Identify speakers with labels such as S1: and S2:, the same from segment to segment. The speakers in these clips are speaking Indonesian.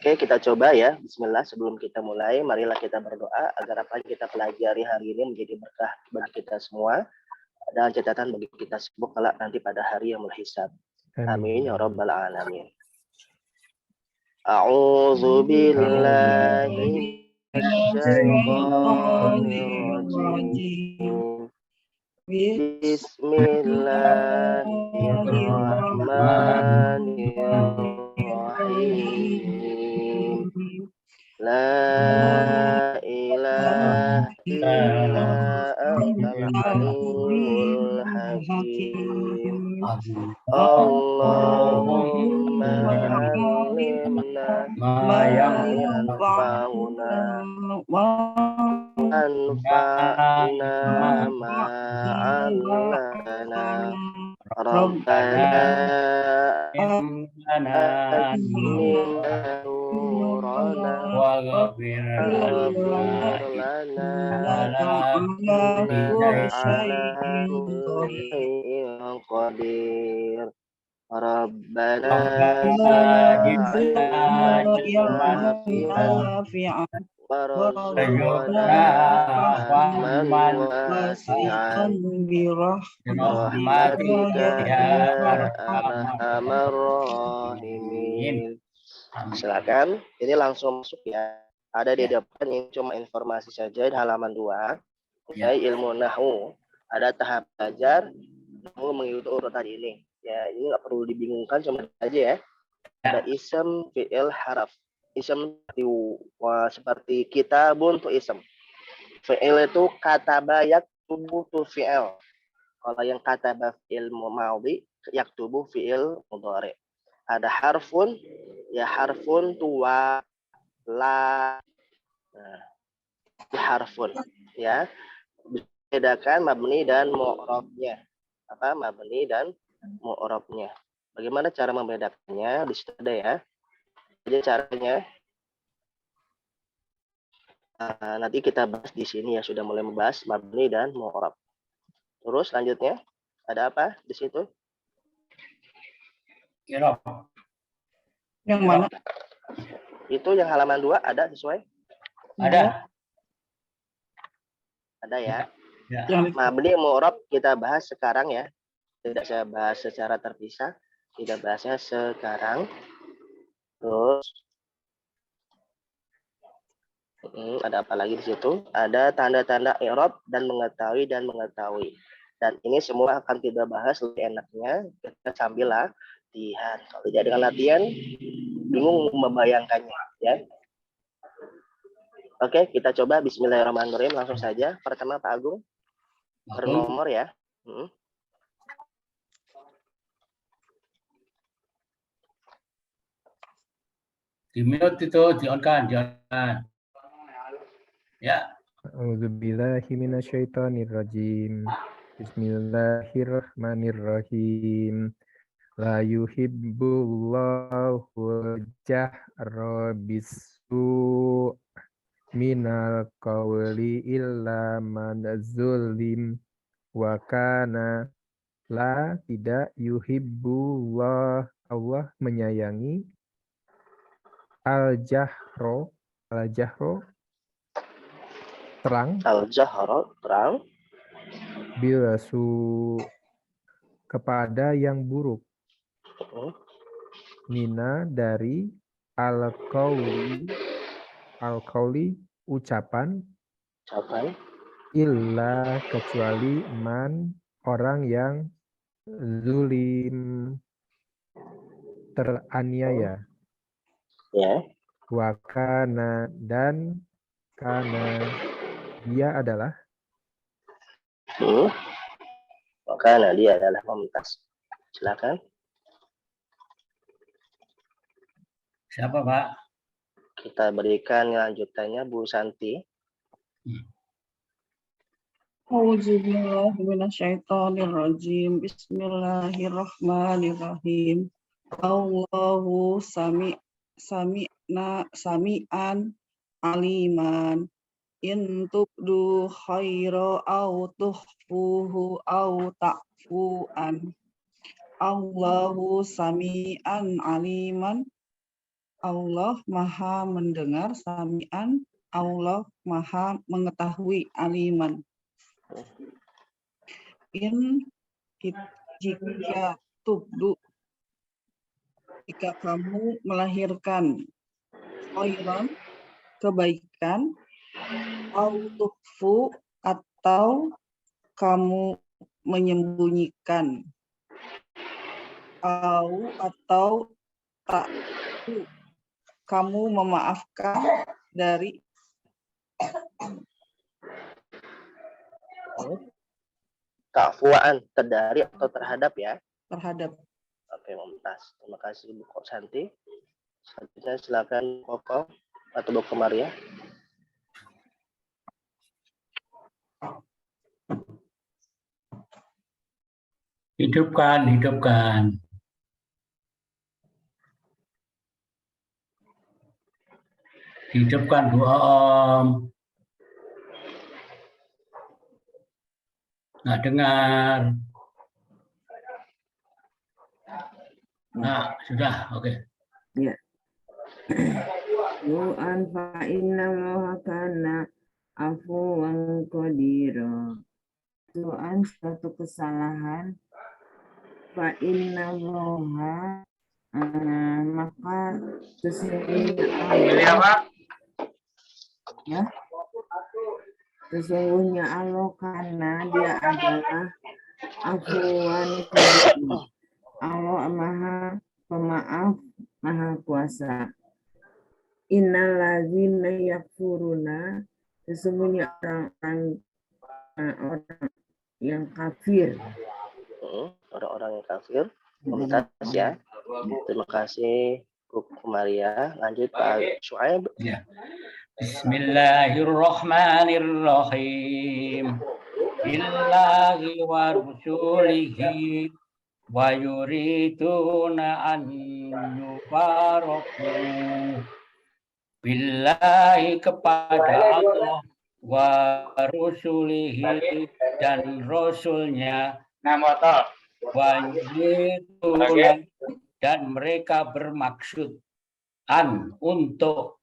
S1: Oke, kita coba ya. Bismillah, sebelum kita mulai, marilah kita berdoa agar apa yang kita pelajari hari ini menjadi berkah bagi kita semua dan catatan bagi kita semua kelak nanti pada hari yang menghisab. Amin ya rabbal alamin. A'udzu billahi minasyaitonir rajim. Bismillahirrahmanirrahim. La ilaha illa antal alimul hakim. Allahumma allimna ma yanfa'una anfa'na ma 'allamtana. Rabbana atina nurana waghfir lana innaka ala kulli syai'in qadir. Rabbana zidna ilman warzuqna fahman wasi'an birahmatika ya arhamar rahimin. Silakan, ini langsung masuk ya. Ada di depan, ini cuma informasi saja di halaman 2. Ya, ilmu nahwu. Ada tahap belajar nahwu mengikuti urutan ini. Ya, ini nggak perlu dibingungkan, cuma aja ya. Ada ism, fi'il, haraf. Ism seperti kitabun tuh ism. Fi'il itu kataba yaktubu tuh fi'il. Kalau yang kataba fi'il madhi, yaktubu fi'il mudhari. Ada harfun, ya harfun tuwa la. Nah, harfun ya. Bedakan mabni dan mu'rabnya. Apa mabni dan mu'rabnya. Bagaimana cara membedakannya? Di situ ada ya. Jadi caranya nanti kita bahas di sini ya, sudah mulai membahas mabni dan mu'rab. Terus selanjutnya ada apa di situ?
S2: I'rab.
S3: Yang mana?
S1: Itu yang halaman 2 ada sesuai?
S2: Ada.
S1: Ada ya.
S2: Ya.
S1: Mabni mu'rab kita bahas sekarang ya. Tidak saya bahas secara terpisah. Kita bahasnya sekarang. Terus ada apa lagi di situ? Ada tanda-tanda i'rab dan mengetahui dan mengetahui. Dan ini semua akan kita bahas lebih enaknya kita sambil latihan. Kalau tidak dengan latihan, bingung membayangkannya ya. Oke, kita coba. Bismillahirrahmanirrahim. Langsung saja. Pertama Pak Agung. Bernomor ya.
S2: Di mute itu, di on kan. Ya.
S4: A'udzubillahi minasyaitonirrajim. Bismillahirrahmanirrahim. La yuhibbullahu jahra bisu minal qawli illa man zulim wa kana la tidak yuhibbullah Allah menyayangi al-jahro terang
S1: Al-jahro terang
S4: bilasu kepada yang buruk mina dari al-qauli ucapan illa kecuali man orang yang zulim teraniaya
S1: ya.
S4: Wakana dan karena dia adalah
S1: Wakana dia adalah mumtaz. Silakan.
S2: Siapa Pak?
S1: Kita berikan lanjutannya Bu Santi.
S3: Auzubillahi minasyaitonirrajim. Bismillahirrahmanirrahim. Allahu sami'an aliman. In tubdu khaira au tukhfuhu au ta'fuan. Allahu sami'an aliman. Allah maha mendengar, sami'an, Allah maha mengetahui, aliman. Jika tubdu, jika kamu melahirkan khairan, kebaikan, au-tukfu, atau kamu menyembunyikan, atau tak, kamu memaafkan dari
S1: ta'fuan, terdari atau terhadap ya.
S3: terhadap.
S1: Oke, Mumtaz. Terima kasih Bu Santi. Selanjutnya silakan Koko atau Bu Maria.
S2: Hidupkan, hidupkan. Hidupkan Bu Om. Nggak dengar. Nah, sudah, oke.
S5: Ya. Du'an fa inna allaha kana afuwan qadira. Du'an suatu kesalahan fa inna allaha maka sesungguhnya Allah karena dia adalah afuwan qadira. Allah maha pemaaf, maha kuasa. Innalladzina yakfuruna, sesungguhnya orang yang kafir.
S1: Orang-orang yang kafir. Mumtaz ya. Terima kasih Bu Maria. Lanjut Pak Syuaib.
S2: Ya. Bismillahirrahmanirrahim. Billahi wa rusulihi wa yuriduna an yufaraku. Billahi kepada Allah wa rusulihi dan rasulnya, wa yuriduna dan mereka bermaksud untuk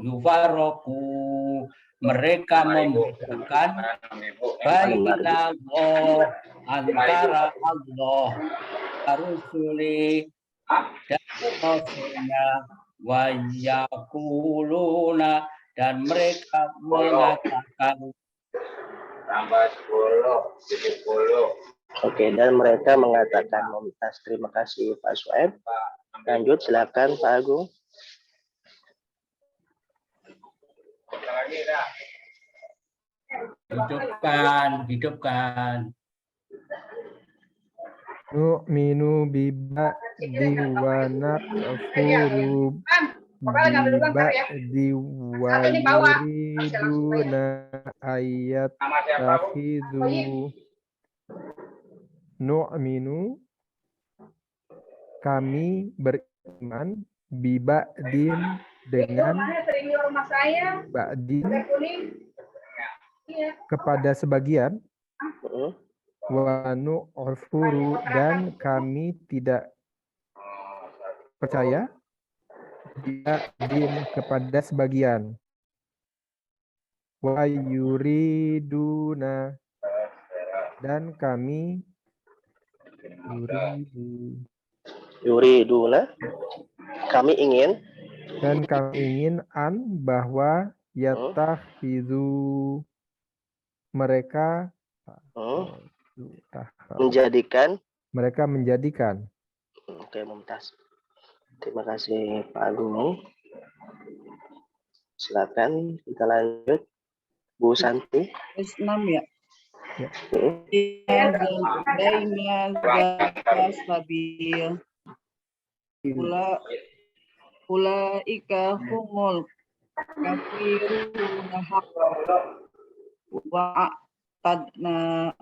S2: yufarroku, mereka membedakan baina Allah, antara Allah Rasuli dan Rasulnya, wa yaquluna dan mereka mengatakan
S1: Oke, dan mereka mengatakan. Mumtaz, terima kasih Pak Syuaib. Lanjut, silakan Pak Agung.
S2: hidupkan.
S4: Nu'minu biba'di wa nakfuru biba'di wa yuriduna ayat takhidhu. Nu'minu, kami beriman, biba'din, dengan ba'din, kepada sebagian, wa nu'furu, dan kami tidak percaya, biba'din, kepada sebagian, wa yuriduna, dan kami
S1: yuriduna, kami ingin,
S4: dan kami ingin bahwa yattakhidhu, mereka menjadikan.
S1: Oke, Mumtaz. Terima kasih Pak Agung. Silakan kita lanjut Bu Santi.
S3: 6 ya.
S1: Ya.
S3: Baina sabil. Ulaika humul kafiruna haqqan wa a'tadna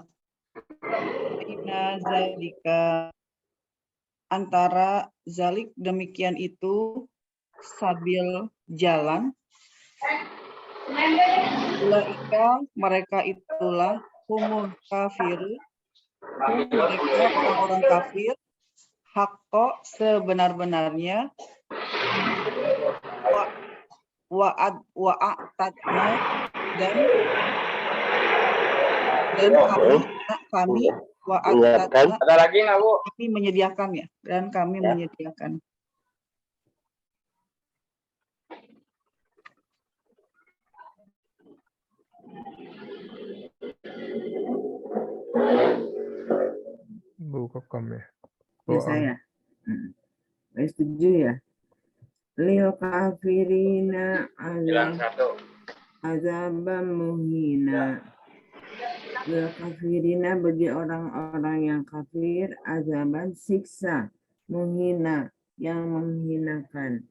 S3: baina zalika, antara zalik demikian itu, sabil jalan. Ulaika mereka itulah humul kafiru, mereka orang-orang kafir, hakko sebenar-benarnya, wa'atadna dan kami
S1: Ingatkan.
S3: wa'atadna kami menyediakan ya, dan kami
S1: Ya.
S3: menyediakan.
S4: Buku kom ya.
S5: Ya saya. Setuju ya. Lil kafirina azaban muhina. Lil kafirina bagi orang-orang yang kafir, azaban siksa muhina yang menghinakan.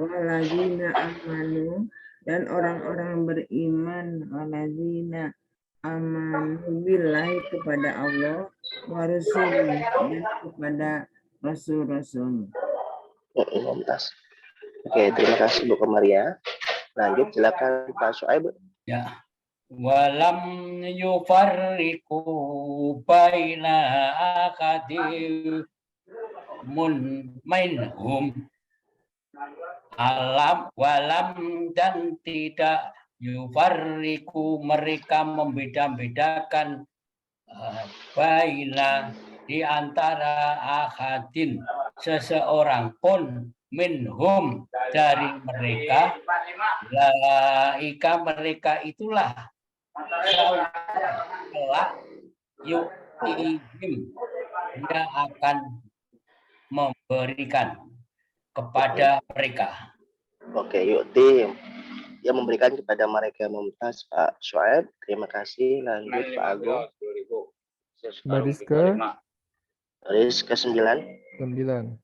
S5: Waladzina amanu dan orang-orang beriman, waladzina amanu billahi kepada Allah, wa rasulih dan kepada rasul-rasul.
S1: Mumtaz. Oke, terima kasih Bu Komaria. Lanjut, silakan Pak Syuaib.
S2: Ya. Walam yufarriqu baina akadil minhum walam dan tidak yufarriqu mereka membeda-bedakan baina di antara ahadin seseorang pun minhum dari mereka, laika mereka itulah kelak yu'tihim dia akan memberikan kepada mereka.
S1: Oke, yuk tim. Dia memberikan kepada mereka. Mumtaz Pak Syuaib. Terima kasih. Lanjut Pak Agung.
S4: Baris
S1: ke-9.
S4: 9.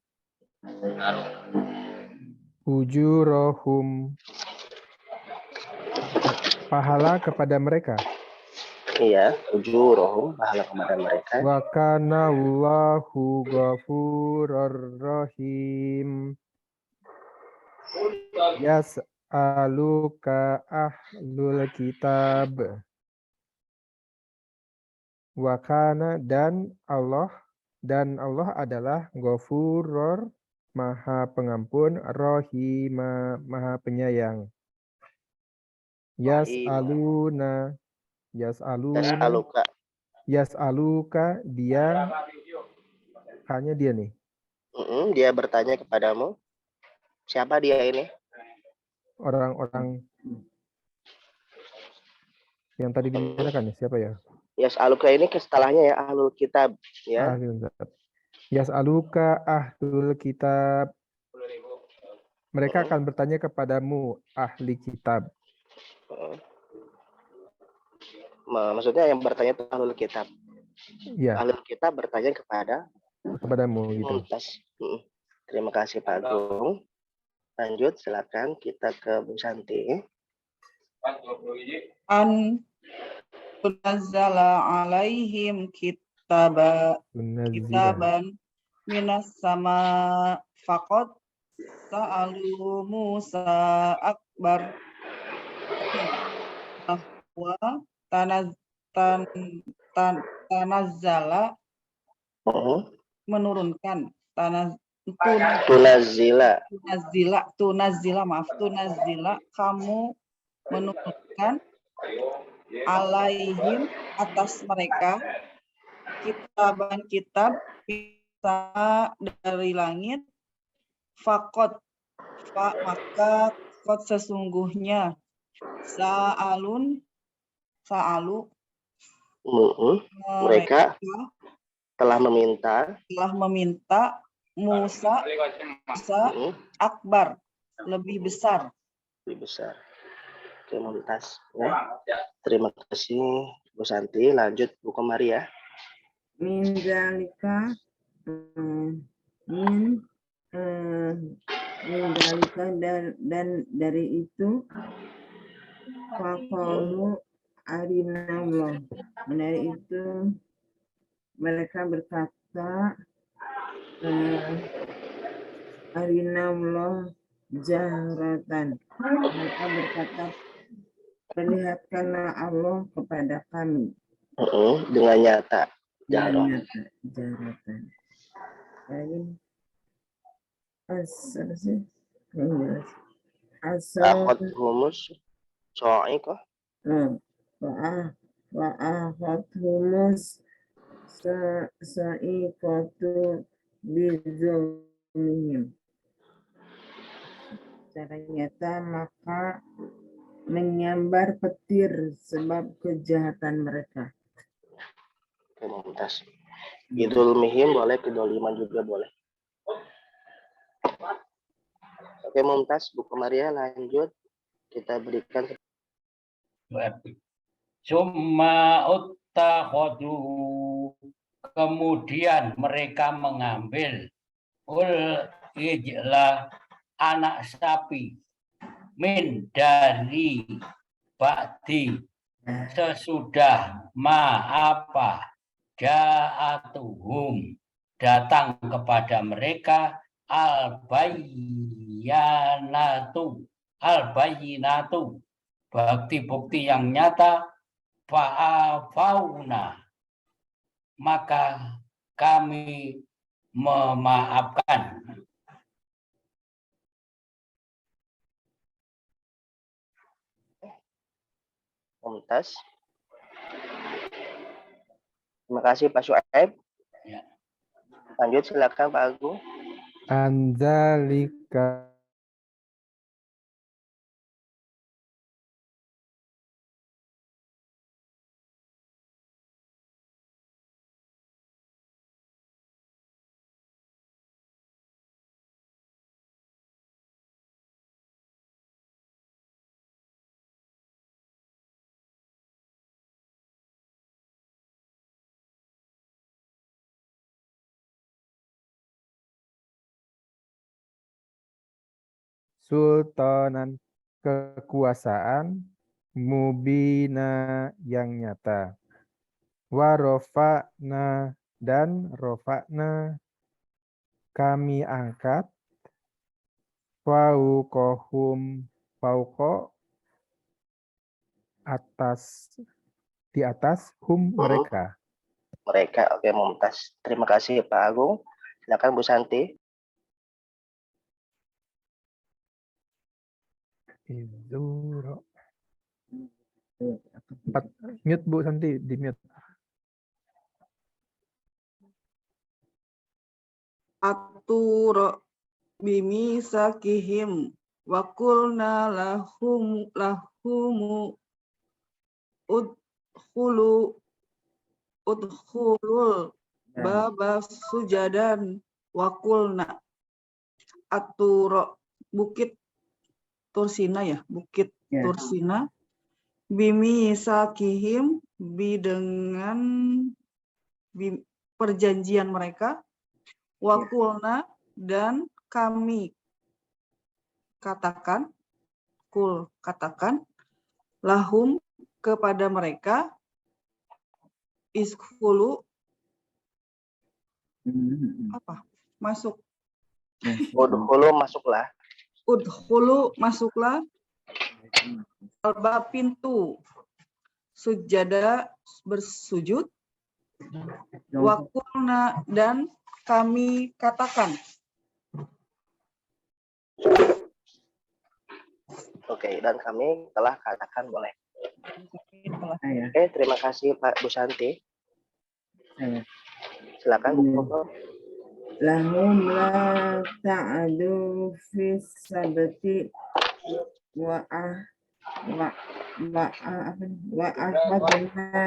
S4: Ujurohum pahala kepada mereka.
S1: Iya, ujurohum pahala kepada mereka.
S4: Wa kana Allahu ghafurur rahim. Yas'aluka ahlul kitab. Wa kana dan Allah adalah Ghafurur Maha Pengampun, Rahim Maha Penyayang. Yas'aluka dia hanya dia nih.
S1: Dia bertanya kepadamu. Siapa dia ini?
S4: Orang-orang yang tadi dinyatakan ya, siapa ya?
S1: Yas'aluka ini setelahnya ya ahlul kitab ya.
S4: Yas'aluka ahlul kitab. Mereka akan bertanya kepadamu ahli kitab.
S1: Maksudnya yang bertanya itu ahlul kitab.
S4: Ya.
S1: Ahlul kitab bertanya
S4: kepadamu gitu.
S1: Terima kasih Pak Agung. Lanjut silakan kita ke Bu Santi.
S3: An tunazzala alaihim kitaban minas sama faqad sa'alu Musa akbar bahwa tanazzala menurunkan tunazzila kamu menurunkan alaihim atas mereka kitab dari langit fakot maka kot sesungguhnya sa'alu
S1: mereka telah meminta Musa akbar lebih besar. Oke, Mumtaz. Ya. Terima kasih Bu Santi. Lanjut Bu Komaria.
S5: Min zalika dan dari itu faqalu arinallah. Dari itu mereka berkata arinallah jahratan. Mereka berkata perlihatkanlah Allah kepada kami.
S1: Dengan nyata. Jahratan. Akot humus so'ikah.
S5: Wa'akot humus sa'iqatu bizulmihim. Secara nyata maka menyambar petir sebab kejahatan mereka.
S1: Oke, Mumtaz. Idulmihim boleh, kedoliman juga boleh. Oke, Mumtaz, Bu Maria lanjut. Kita berikan.
S2: Summa uttakhadu, kemudian mereka mengambil ijla, anak sapi, min dari ba'di, sesudah apa ja'atuhum, datang kepada mereka al-bayyinatu, bukti-bukti yang nyata, fa'afauna, maka kami memaafkan.
S1: Mumtaz. Terima kasih Pak Syuaib.
S2: Ya.
S1: Lanjut silakan Pak Agung.
S4: Anzalika sultanan, kekuasaan, mubina, yang nyata, warofa'na, dan rofa'na, kami angkat, fauqohum, fauqo, atas, di atas, mereka.
S1: Mereka, oke Mumtaz. Terima kasih Pak Agung. Silakan Bu Santi.
S4: Izuro. 4. Mute Bu Santi, di mute.
S3: Atur bimi sakihim wa qulna lahum udkhulul baba sujadan wa qulna. Atur bukit Tursina ya, bukit Tursina, bimi sakihim, dengan perjanjian mereka, wakulna, dan kami katakan, katakan, lahum, kepada mereka, iskhulu, masuk.
S1: Udkhulu, masuklah.
S3: Udkhulu, masuklah. Alba, pintu. Sujada, bersujud. Wakulna, dan kami katakan.
S1: Oke, dan kami telah katakan boleh. Oke, terima kasih Pak Bu Santi. Silakan Bu Koko.
S5: Lahum la ta'adu fis sabati wa'akhadna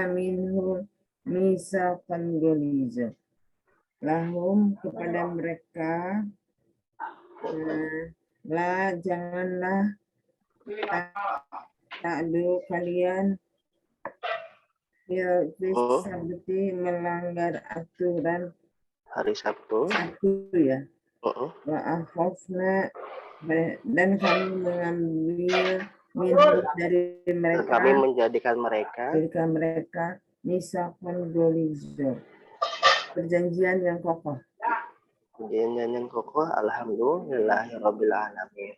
S5: minhu misaqan ghaliza. Lahum, kepada mereka, la, janganlah, ta'adu, kalian, fis sabati, melanggar aturan
S1: hari Sabtu.
S5: Ya. Wa'akhadna, dan kami mengambil dari mereka,
S1: kami menjadikan mereka misaqan ghaliza, perjanjian yang kokoh. Perjanjian yang kokoh. Alhamdulillahirabbil alamin.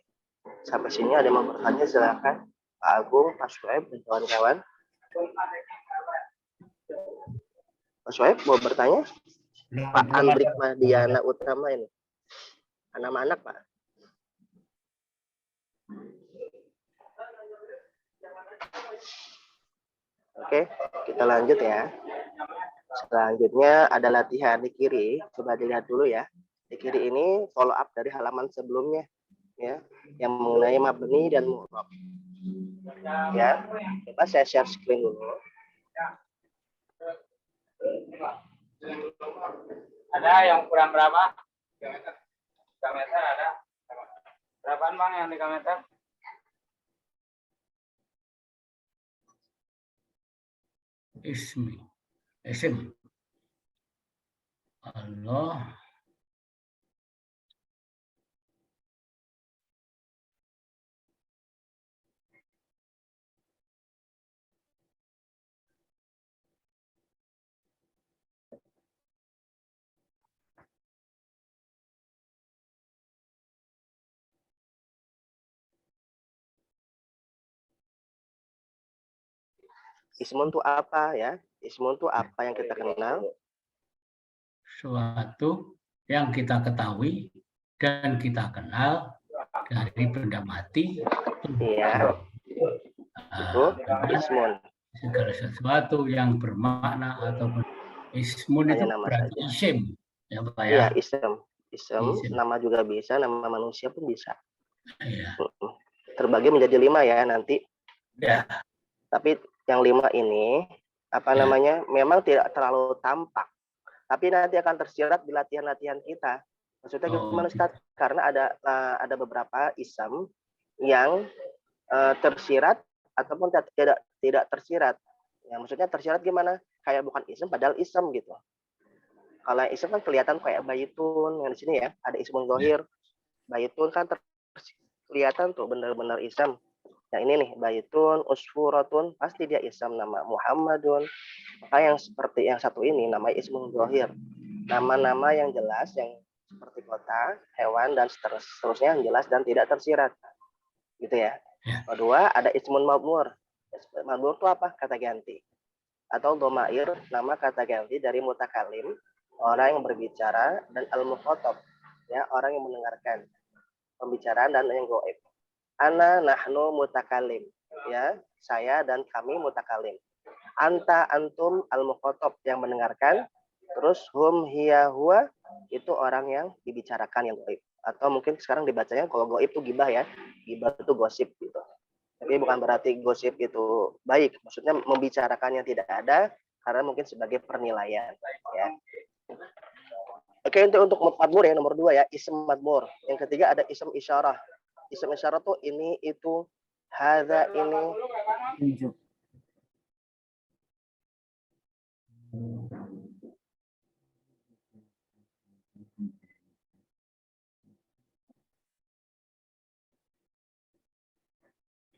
S1: Sampai sini ada yang mau bertanya, silakan Pak Agung, Pak Syuaib, dan kawan-kawan. Pak Syuaib mau bertanya? Pak Andrik Mahdiana Utama ini. Nama anak, Pak. Oke, kita lanjut ya. Selanjutnya ada latihan di kiri. Coba dilihat dulu ya. Di kiri ini follow up dari halaman sebelumnya, ya, yang mengenai mabni dan mu'rab. Ya, coba saya share screen dulu.
S2: Ada yang kurang berapa? 3 meter ada. Berapaan Bang yang 3 meter? Isim. Allah.
S1: Ismun itu apa ya? Ismun itu apa yang kita kenal?
S2: Suatu yang kita ketahui dan kita kenal dari benda mati.
S1: Iya. Itu ismun.
S2: Segala sesuatu yang bermakna atau ismun itu
S1: Hanya nama
S2: berarti
S1: saja.
S2: isim. Ya, Pak ya.
S1: Iya, ism. Ism,
S2: Isim.
S1: nama juga bisa, nama manusia pun bisa.
S2: Iya.
S1: Terbagi menjadi 5 ya nanti.
S2: Ya.
S1: Tapi yang 5 ini apa
S2: Ya.
S1: namanya? Memang tidak terlalu tampak. Tapi nanti akan tersirat di latihan-latihan kita. Maksudnya gimana, Ustaz? Karena ada beberapa ism yang tersirat ataupun tidak tersirat. Ya, maksudnya tersirat gimana? Kayak bukan ism padahal ism gitu. Kalau ism kan kelihatan kayak baitun, yang di sini ya, ada ismun zahir. Baitun kan kelihatan tuh benar-benar ism. Yang ini nih, baitun, usfuratun, pasti dia ism, nama Muhammadun. Maka yang seperti yang satu ini namanya ismun zahir. Nama-nama yang jelas, yang seperti kota, hewan, dan seterusnya yang jelas dan tidak tersirat. Gitu ya. Kedua, ada ismun mabmur. Mabmur itu apa? Kata ganti. Atau domair, nama kata ganti dari mutakalim, orang yang berbicara, dan al-mukhatab, ya, orang yang mendengarkan pembicaraan dan yang goib. Ana nahnu mutakalim, ya, saya dan kami mutakalim. Anta antum al-mukhatab, yang mendengarkan. Terus hum hiya huwa, itu orang yang dibicarakan yang goib. Atau mungkin sekarang dibacanya kalau goib itu gibah ya. Gibah itu gosip gitu. Tapi bukan berarti gosip itu baik. Maksudnya membicarakan yang tidak ada karena mungkin sebagai penilaian ya. Oke, untuk madmur ya, nomor 2 ya, ism madmur. Yang ketiga ada ism isyarah. Ism isyarah tuh ini, itu, hadza, ini.
S5: Tunjuk.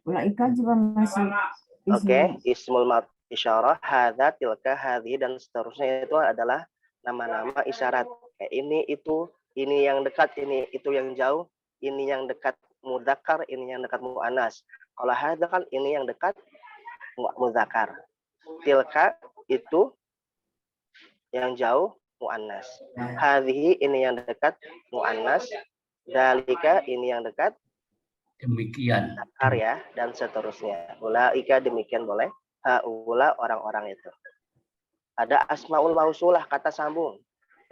S5: Ulaika juga masih
S1: Oke, ismul isyarah, hadza, tilka, hadhi, dan seterusnya itu adalah nama-nama isyarat. Kayak ini, itu, ini yang dekat, ini itu yang jauh, ini yang dekat mudzakkar, ini yang dekat muannas. Kalau hadza kan ini yang dekat mudzakkar. Tilka itu yang jauh muannas. Hadhihi ini yang dekat muannas. Dalika ini yang dekat
S2: Demikian.
S1: zakar ya, dan seterusnya. Ulaika demikian boleh. Haula orang-orang itu. Ada asmaul mausulah, kata sambung.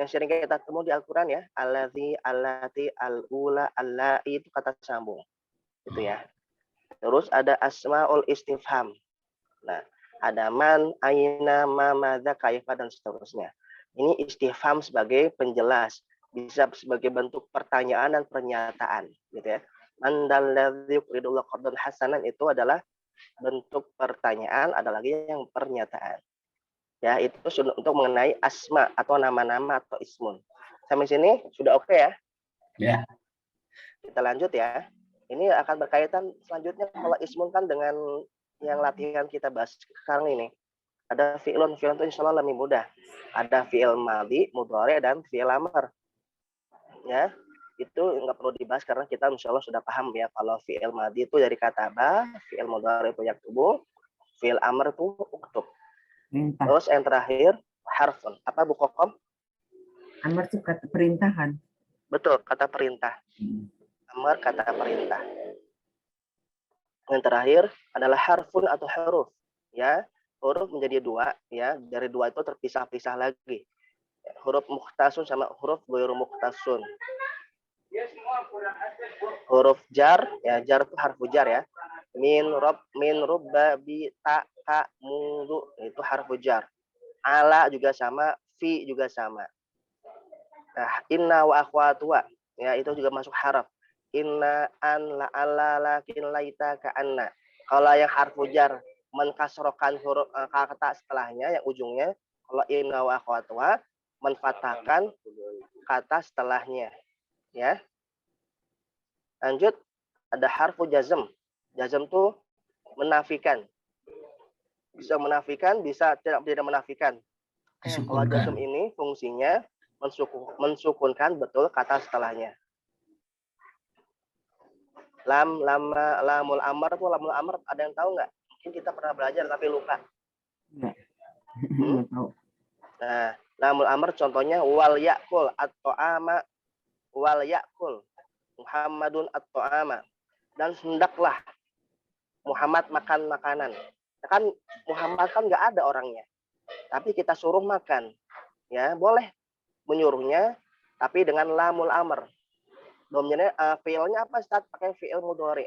S1: Yang sering kita temui di Al-Qur'an ya, allazi, allati, al-ula, allai, itu kata sambung. Itu ya. Terus ada asmaul istifham. Nah, ada man, aina, ma, madza, kaifa, dan seterusnya. Ini istifham sebagai penjelas, bisa sebagai bentuk pertanyaan dan pernyataan, gitu ya. Man dalladzi yuqridullah qardan hasanan, itu adalah bentuk pertanyaan, ada lagi yang pernyataan. Ya, itu untuk mengenai asma atau nama-nama atau ismun. Sampai sini sudah oke ya?
S2: Ya.
S1: Kita lanjut ya. Ini akan berkaitan selanjutnya kalau ismun kan dengan yang latihan kita bahas sekarang ini. Ada fi'lun itu insya Allah lebih mudah. Ada fi'il madhi, mudhari, dan fi'il amr. Ya, itu nggak perlu dibahas karena kita insya Allah sudah paham ya. Kalau fi'il madhi itu dari kata ba, fi'il mudhari itu yaktubu, fi'il amr itu uktub. Terus yang terakhir harfun. Apa Bu Kokom?
S5: Amar itu kata perintahan.
S1: Betul, kata perintah. Amar kata perintah. Yang terakhir adalah harfun atau huruf. Ya, huruf menjadi dua. Ya, dari dua itu terpisah-pisah lagi. Huruf mukhtasun sama huruf ghairu mukhtasun. Huruf jar, ya jar itu harfu jar ya. Min rubba bi ta ka mundu itu harfu jar. Ala juga sama, fi juga sama. Nah, inna wa akhwatuha ya itu juga masuk haraf. Inna an la ala lakin laita ka anna. Kalau yang harfu jar menkasrokan huruf kata setelahnya yang ujungnya, kalau inna wa akhwatuha menfatahkan kata setelahnya ya. Lanjut, ada harfu jazm. Jazm itu menafikan. Bisa menafikan, bisa tidak menafikan. Kalau jazm ini fungsinya mensukunkan betul kata setelahnya. Lamul amr itu lamul amr ada yang tahu nggak? Mungkin kita pernah belajar tapi lupa.
S5: Enggak. Enggak tahu.
S1: Nah, lamul amr contohnya wal yakul atau ama wal yakul Muhammadun atau ama dan hendaklah Muhammad makan makanan. Kan Muhammad kan nggak ada orangnya, tapi kita suruh makan, ya boleh menyuruhnya, tapi dengan lamul amr. Dominernya fiilnya apa? Start pakai fiil mudhari,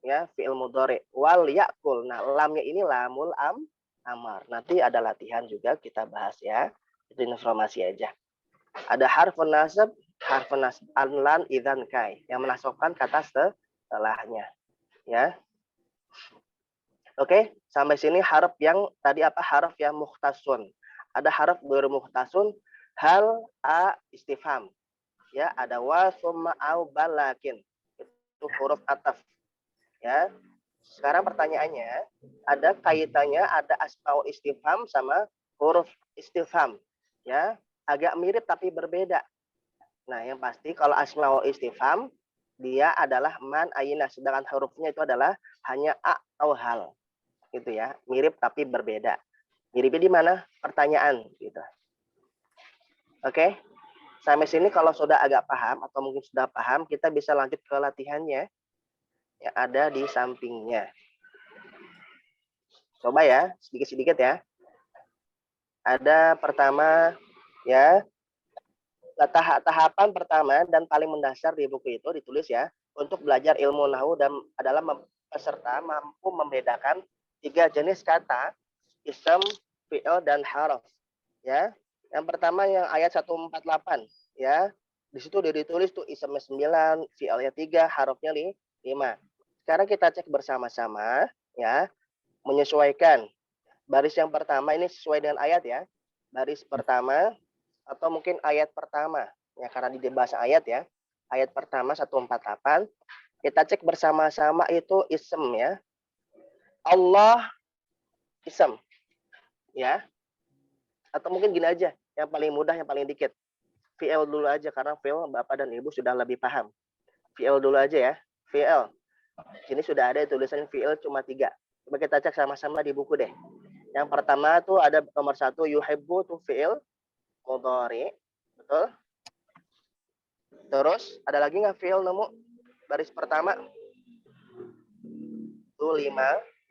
S1: ya fiil mudhari. Wal yakul. Nah lamnya ini lamul amar. Nanti ada latihan juga kita bahas ya. Itu informasi aja. Ada harfun nasab, harfun nasab anlan idzan kai yang menasabkan kata setelahnya, ya. Oke, sampai sini harf yang tadi apa? Harf yang mukhtasun. Ada harf ghairu mukhtasun, hal a istifham. Ya, ada wa summa au balakin. Itu huruf ataf. Ya. Sekarang pertanyaannya, ada kaitannya ada asmaul istifham sama huruf istifham. Ya, agak mirip tapi berbeda. Nah, yang pasti kalau asmaul istifham dia adalah man ayina, sedangkan hurufnya itu adalah hanya a atau hal. Gitu ya, mirip tapi berbeda. Miripnya di mana? Pertanyaan gitu. Oke. Sampai sini kalau sudah agak paham atau mungkin sudah paham, kita bisa lanjut ke latihannya yang ada di sampingnya. Coba ya, sedikit-sedikit ya. Ada pertama ya, tahapan pertama dan paling mendasar di buku itu ditulis ya, untuk belajar ilmu nahwu dan adalah peserta mampu membedakan 3 jenis kata, ism, fi'il, dan harf. Ya, yang pertama yang ayat 148 ya. Di situ ditulis tuh ismnya 9, fi'ilnya 3, harfnya 5. Sekarang kita cek bersama-sama ya, menyesuaikan. Baris yang pertama ini sesuai dengan ayat ya. Baris pertama atau mungkin ayat pertama ya, karena di bahasa ayat ya. Ayat pertama 148. Kita cek bersama-sama itu ism ya. Allah ism ya. Atau mungkin gini aja, yang paling mudah, yang paling dikit. Fi'il dulu aja karena fi'il Bapak dan Ibu sudah lebih paham. Fi'il dulu aja ya. Fi'il. Sini sudah ada tulisan fi'il cuma 3. Coba kita cek sama-sama di buku deh. Yang pertama tuh ada nomor 1 yuhibbu tuh fi'il mudhari. Betul? Terus ada lagi nggak fi'il nemu? Baris pertama. Tuh 5.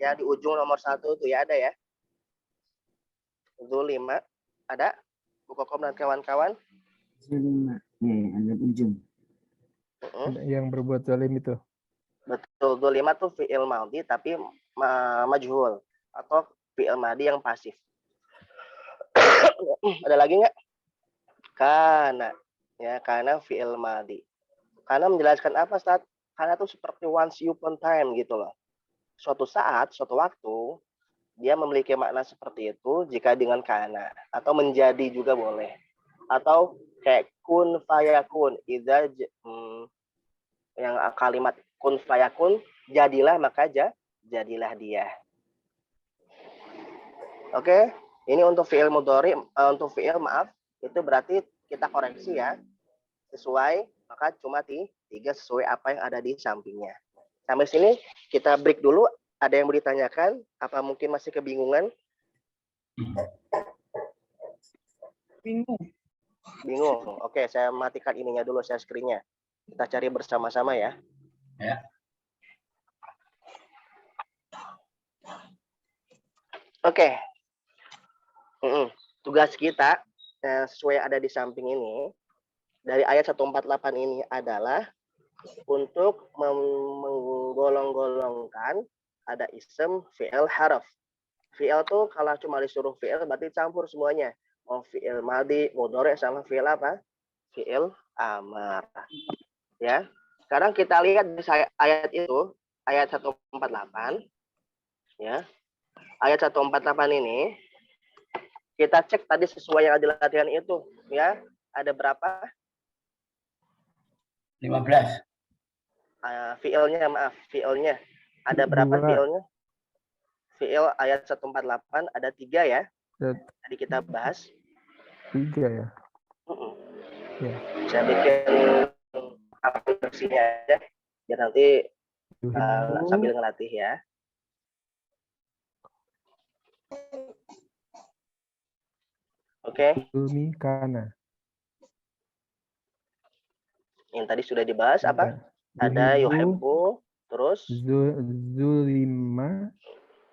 S1: Ya di ujung nomor 1 tuh ya ada ya. Tuh 5. Ada? Bu Kokom dan kawan-kawan.
S5: 5. Ya, ada ujung.
S4: Yang berbuat zalim itu.
S1: Betul, 25 tuh fi'il madhi tapi majhul atau fi'il madhi yang pasif. Ada lagi nggak? Kana. Ya, kana fi'il madhi. Kana menjelaskan apa, Ustaz? Kana tuh seperti once upon time gitu loh. Suatu saat, suatu waktu, dia memiliki makna seperti itu jika dengan kana. Atau menjadi juga boleh. Atau kayak kun fayakun. Yang kalimat kun fayakun, jadilah maka jadilah dia. Oke, ini untuk fi'il mudhari, untuk fi'il maaf, itu berarti kita koreksi ya. Sesuai, maka cuma 3 sesuai apa yang ada di sampingnya. Sampai sini kita break dulu. Ada yang mau ditanyakan? Apa mungkin masih kebingungan?
S3: Bingung.
S1: Bingung. Oke, saya matikan ininya dulu, saya screen-nya. Kita cari bersama-sama ya.
S2: Ya.
S1: Oke. Tugas kita sesuai ada di samping ini dari ayat 148 ini adalah untuk menggolong-golongkan ada ism, fi'il, haraf. Fi'il tuh kalau cuma disuruh fi'il berarti campur semuanya. Mau fi'il madi, mudhari sama fi'il apa? Fi'il amar. Ya. Sekarang kita lihat di ayat itu, ayat 148 ya. Ayat 148 ini kita cek tadi sesuai yang ada di latihan itu ya. Ada berapa?
S2: 15.
S1: Fi'ilnya, maaf, fi'ilnya. Ada berapa
S4: 2.
S1: fi'ilnya? Fi'il ayat 148 ada 3 ya. Tadi kita bahas.
S4: 3 ya. Ya.
S1: Saya bikin aplikasinya aja biar nanti sambil ngelatih ya. Oke.
S4: Kana.
S1: Yang tadi sudah dibahas apa? Ada yuhibbu, terus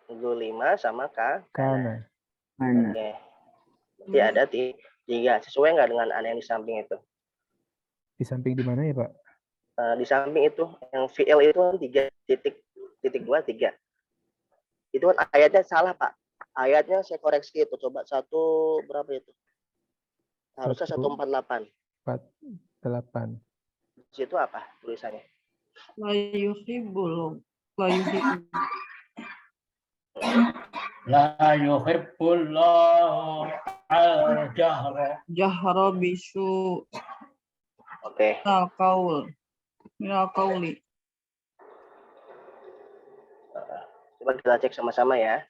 S4: Zulima
S1: sama
S4: kana.
S1: Oke. Jadi ada 3. Sesuai nggak dengan yang di samping itu?
S4: Di samping di mana ya, Pak?
S1: Di samping itu yang fi'il itu kan 3.2 3. Itu kan ayatnya salah, Pak. Ayatnya saya koreksi itu. Coba berapa itu? Harusnya 148.
S4: 48.
S1: Di situ apa tulisannya?
S3: La yuhibbul. La yuhibbu.
S2: La yuhibbullahu al-jahra.
S3: Jahra bisu.
S1: Oke.
S3: Minal qauli.
S1: Coba kita cek sama-sama ya.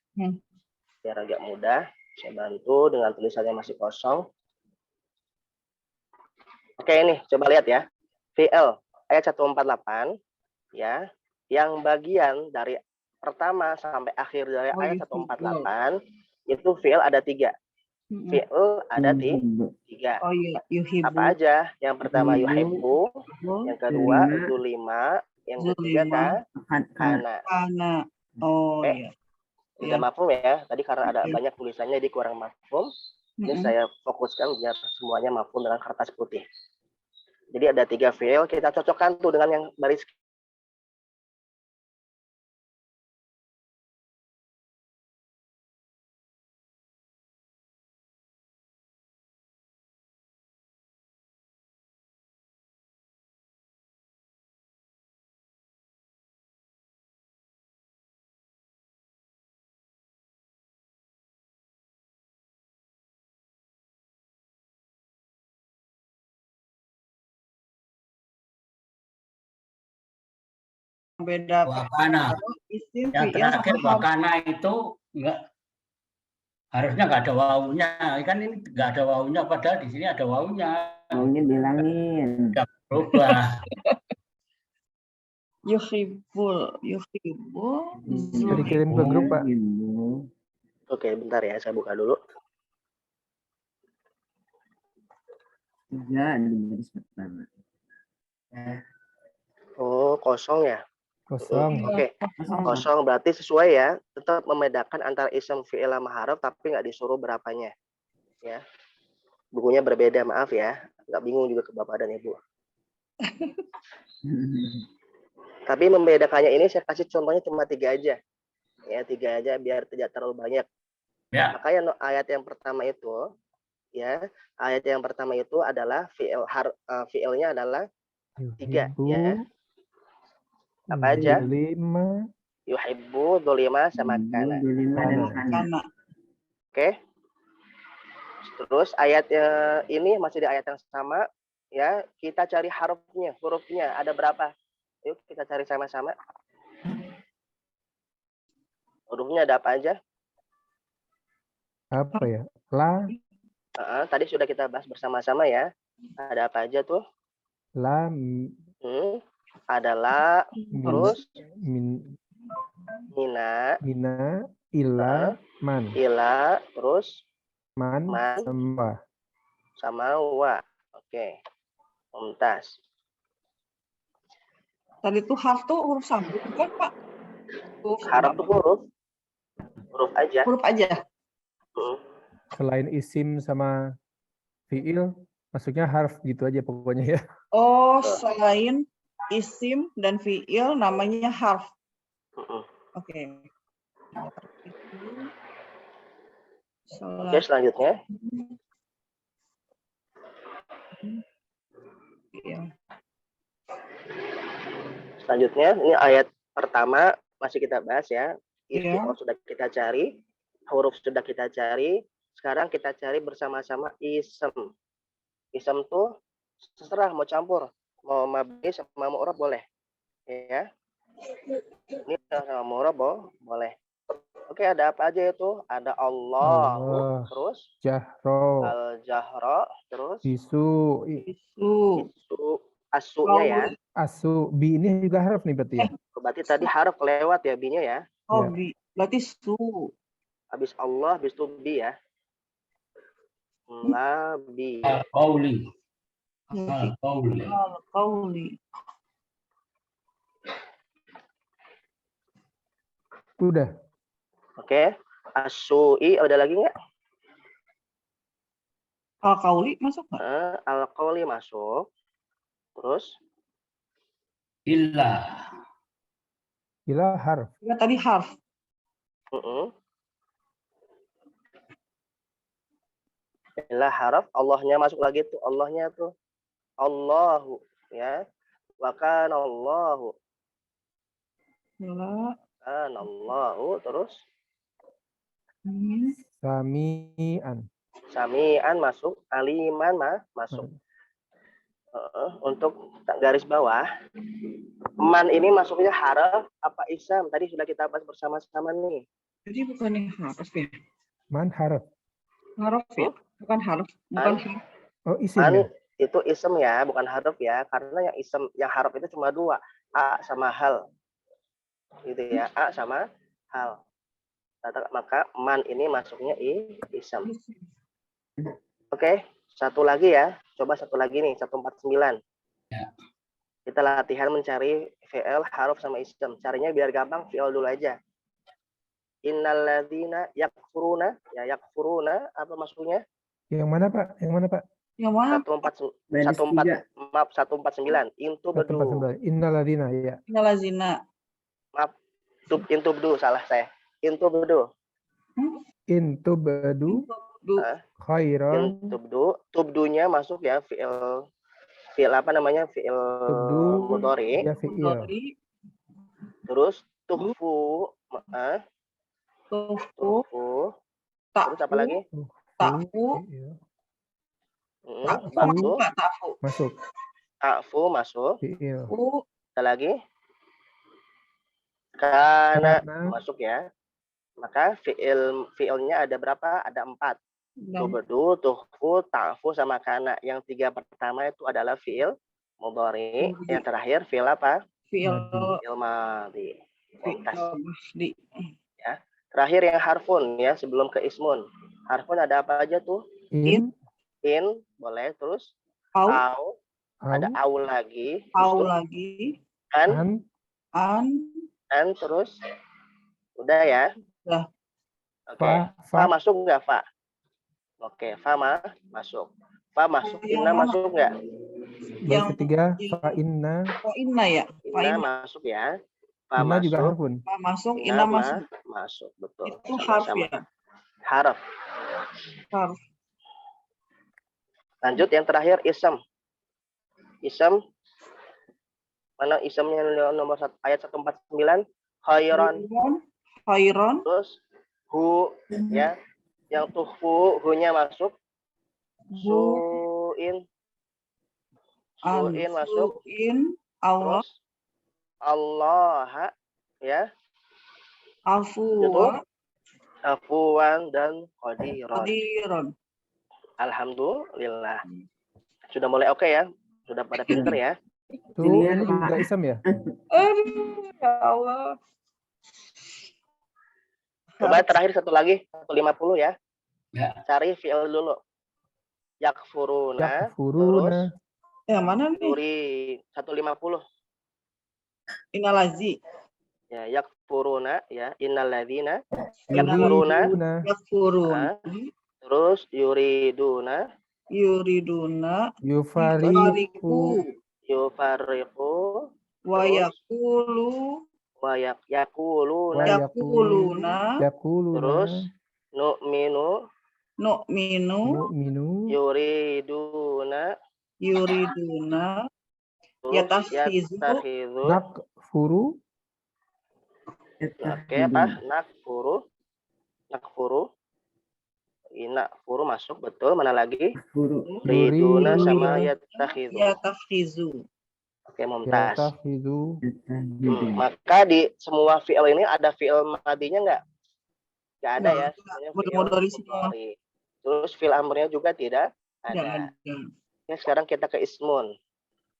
S1: Biar agak mudah. Saya bantu dengan tulisannya masih kosong. Oke, ini coba lihat ya. Fi'il ayat 148 ya. Yang bagian dari pertama sampai akhir dari ayat 148 itu fi'il ada 3. Fi'il ada 3.
S3: Oh iya, yuhibbu.
S1: Apa aja? Yang pertama yuhibbu, yang kedua zulima, yang ketiga kana.
S3: Oh iya.
S1: Tidak mafhum ya. Tadi karena ada banyak tulisannya jadi kurang mafhum. Ini saya fokuskan biar semuanya mafhum dengan kertas putih. Jadi ada 3 fi'il, kita cocokkan tuh dengan yang baris.
S3: Beda
S2: Wakana.
S3: isim
S2: Yang terakhir wakana itu harusnya nggak ada wawunya. Kan ini nggak ada wawunya, padahal di sini ada wawunya.
S5: Wawunya bilangin.
S2: Nggak berubah.
S3: yuhibbu.
S4: Dikirim ke grup, Pak.
S1: Oke, bentar ya, saya buka dulu.
S5: 3 di baris pertama.
S1: Oh, kosong ya?
S4: Kosong.
S1: Oke. Kosong berarti sesuai ya. Tetap membedakan antara ism, fi'il sama harf tapi nggak disuruh berapanya. Ya. Bukunya berbeda, maaf ya. Nggak bingung juga ke Bapak dan Ibu. Tapi membedakannya ini saya kasih contohnya cuma 3 aja. Ya, 3 aja biar tidak terlalu banyak.
S2: Ya.
S1: Makanya ayat yang pertama itu ya, ayat yang pertama itu adalah fi'ilnya adalah 3 ya. Apa aja? Yuhibbu, dzulima, sama kana. Oke. Terus ayat ini masih di ayat yang sama ya. Kita cari hurufnya ada berapa? Yuk kita cari sama-sama. Hurufnya ada apa aja?
S4: Apa ya? La.
S1: Tadi sudah kita bahas bersama-sama ya. Ada apa aja tuh?
S4: La.
S1: Ada la, terus mina,
S4: ila, man.
S1: Ila, terus
S4: Man, sama.
S1: sama wa. Oke. Mumtaz.
S3: Tadi tuh harf tuh huruf sambung bukan Pak?
S1: Harap tuh huruf. Huruf aja.
S3: Huruf aja.
S4: Selain isim sama fiil, masuknya harf gitu aja pokoknya ya.
S3: Oh, selain isim dan fiil namanya harf. Oke.
S1: Oke, selanjutnya.
S3: Iya.
S1: Selanjutnya, ini ayat pertama masih kita bahas ya.
S3: Iya.
S1: Istiqomah sudah kita cari, huruf sudah kita cari. Sekarang kita cari bersama-sama isem. Isem tuh terserah mau campur, mau mabni sama mu'rab boleh. Ya. Ini sama mu'rab boleh. Oke, ada apa aja itu? Ada Allahu,
S4: Allah,
S1: terus
S4: Jahro,
S1: al-jahra, terus
S4: Bisu,
S3: Isu.
S1: asunya ya.
S4: Asu, Bi ini juga harf nih berarti ya?
S1: Berarti tadi harf lewat ya binya ya.
S3: Oh,
S4: Ya.
S3: berarti su.
S1: Habis Allah, habis itu bi ya. Labi.
S2: Qauli.
S3: Berarti
S2: Qauli.
S3: al-qauli.
S4: Udah.
S1: Oke. Asui ada lagi nggak?
S3: Al-qauli masuk nggak?
S1: Al-qauli masuk. Terus
S2: Illa.
S4: Ila harf.
S3: Ya, tadi harf.
S1: Illa haraf, Allahnya masuk lagi tuh. Allahnya tuh Allahu ya. Wa kana Allahu.
S3: Ya.
S1: Kana Allahu terus
S4: Sami'an.
S1: Sami'an masuk, aliman masuk. Untuk garis bawah, man ini masuknya haraf apa isam? Tadi sudah kita bahas bersama-sama nih.
S3: Jadi bukan harf ya?
S4: Man harf.
S3: Harf ya? Bukan harf. Bukan harf.
S4: Oh, isim
S1: Man
S4: ya?
S1: itu isem ya, bukan haraf ya. Karena yang isem, yang haraf itu cuma dua, a sama hal. Gitu ya, a sama hal. Maka man ini masuknya isem. Oke, satu lagi ya. Coba satu lagi nih, 149.
S2: Ya.
S1: Kita latihan mencari fi'il, haruf sama isem. Caranya biar gampang, fi'il dulu aja. Innalladzina yakfuruna, ya yakfuruna apa maksudnya?
S4: Yang mana Pak? Yang mana Pak?
S3: Yang mana?
S1: 149. Intu bedu.
S4: 149. Innalladzina ya.
S3: Innalazina.
S1: Maaf, intu bedu salah saya. Intu bedu.
S4: Intubadu khairan.
S1: Intu bedu. Tubdunya masuk ya fi'il apa namanya? Fi'il mudhari.
S4: Ya fi'il.
S1: Terus tuhfu,
S3: Tufu.
S1: Terus apa lagi?
S3: Ta'fu.
S4: Masuk.
S1: Ta'fu masuk.
S4: Fi'il.
S1: Ada lagi? Kana masuk ya. Maka fi'ilnya ada berapa? Ada 4. Tubedu, tuhfu, ta'fu, sama kana. Yang 3 pertama itu adalah fi'il mudhari. Yang terakhir fi'il apa?
S3: Fi'il
S1: madhi.
S3: madhi.
S1: Ya. Terakhir yang harfun ya, sebelum ke ismun. Harfun ada apa aja tuh?
S4: In.
S1: Boleh. Terus
S3: Au.
S1: Ada au lagi.
S3: Au lagi.
S1: An. Terus udah ya.
S3: Udah.
S1: Oke. Fa masuk nggak fa? Oke, fa masuk. Fa masuk. Inna masuk nggak?
S4: Yang ketiga fa inna.
S3: Oh, inna ya.
S1: Inna masuk ya. Fa
S4: inna
S1: masuk.
S4: juga harfun.
S3: Fa masuk. Inna masuk.
S1: Masuk betul.
S3: Itu harf ya.
S1: Harf. Lanjut yang terakhir isem. Isem. Mana isemnya nomor 1 ayat 149? Khairan. Terus hu ya. Yang tuhfu hu-nya masuk. Su'in masuk.
S3: Allah.
S1: Terus Allah ya. Afuwan dan qadiran. Alhamdulillah. Sudah mulai oke ya? Sudah pada pinter ya?
S4: Tuh, ini juga isem ya?
S3: Ya Allah.
S1: Coba terakhir satu lagi, 150 ya.
S2: Ya.
S1: Cari fi'il dulu. yakfuruna,
S4: yakfuruna,
S3: Yang mana nih?
S1: yuri 150.
S3: Inalazi.
S1: Ya, yakfuruna ya, innalladzina yakfuruna,
S4: yuriduna,
S3: Yakfuruna.
S1: terus yuriduna,
S3: Yuriduna.
S4: yufariqu,
S1: yufarriqu,
S3: Wa yakulu.
S1: wa
S4: wa
S1: yakuluna,
S3: Yakuluna.
S4: yakuluna,
S1: terus nu'minu,
S3: Nu'minu.
S4: nu'minu,
S1: yuriduna,
S3: Yuriduna.
S1: terus
S3: Yatakhizu.
S1: yattakhidhu.
S4: nakfuru,
S1: Oke, apa? Nakfuru. Nakfuru masuk, betul. Mana lagi?
S5: Guru.
S1: Yuriduna sama
S4: yuriduna,
S1: yattakhidhu.
S3: Yatakhizu.
S1: Oke, mumtaz.
S4: yatakhidu,
S1: Maka di semua fi'il ini ada fi'il madinya nggak? Nggak ada ya.
S3: Nggak ada.
S1: Semuanya
S3: Mudhari
S1: fi'il
S3: semua.
S1: mudhari. Terus fi'il amrnya juga tidak
S3: Nggak
S1: ada.
S3: ada.
S1: Oke, sekarang kita ke ismun.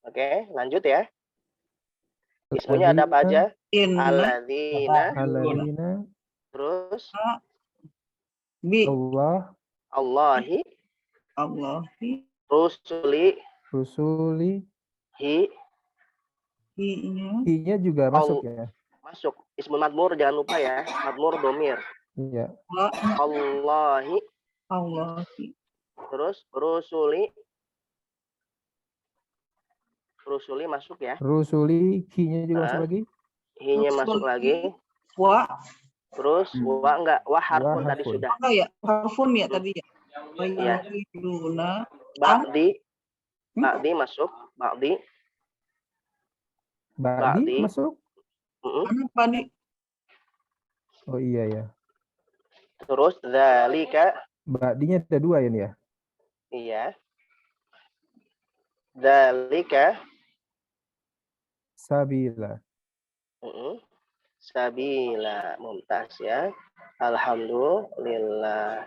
S1: Oke, lanjut ya. Ismunya ada apa aja?
S3: Inna.
S1: Alladzina,
S4: alladzina,
S1: terus
S3: Bi.
S4: Allah,
S1: Allahi,
S3: Allahi.
S1: rusuli,
S4: rusuli,
S1: hi,
S3: Hi-nya.
S4: i-nya juga masuk ya.
S1: masuk. Ismun madmur jangan lupa ya. Madmur domir.
S4: Iya.
S3: Wa.
S1: Allahi,
S3: Allahi.
S1: terus rusuli. Rusuli masuk ya.
S4: Rusuli, hi-nya juga masuk lagi.
S1: Hi-nya masuk lagi.
S3: Wa.
S1: Terus wa enggak? Wa harfun tadi
S4: harfun.
S1: sudah.
S3: Apa ya? Harfun ya tadi ya.
S1: Iya.
S3: Yuriduna.
S1: Ba'di. Ba'di masuk. Ba'di.
S4: Ba'di masuk.
S3: Apa nih?
S4: Oh iya ya.
S1: Terus dzalika.
S4: Ba'dinya ada dua ya nih ya.
S1: Iya. Dzalika.
S4: Sabila.
S1: Sabila, mumtaz ya. Alhamdulillah.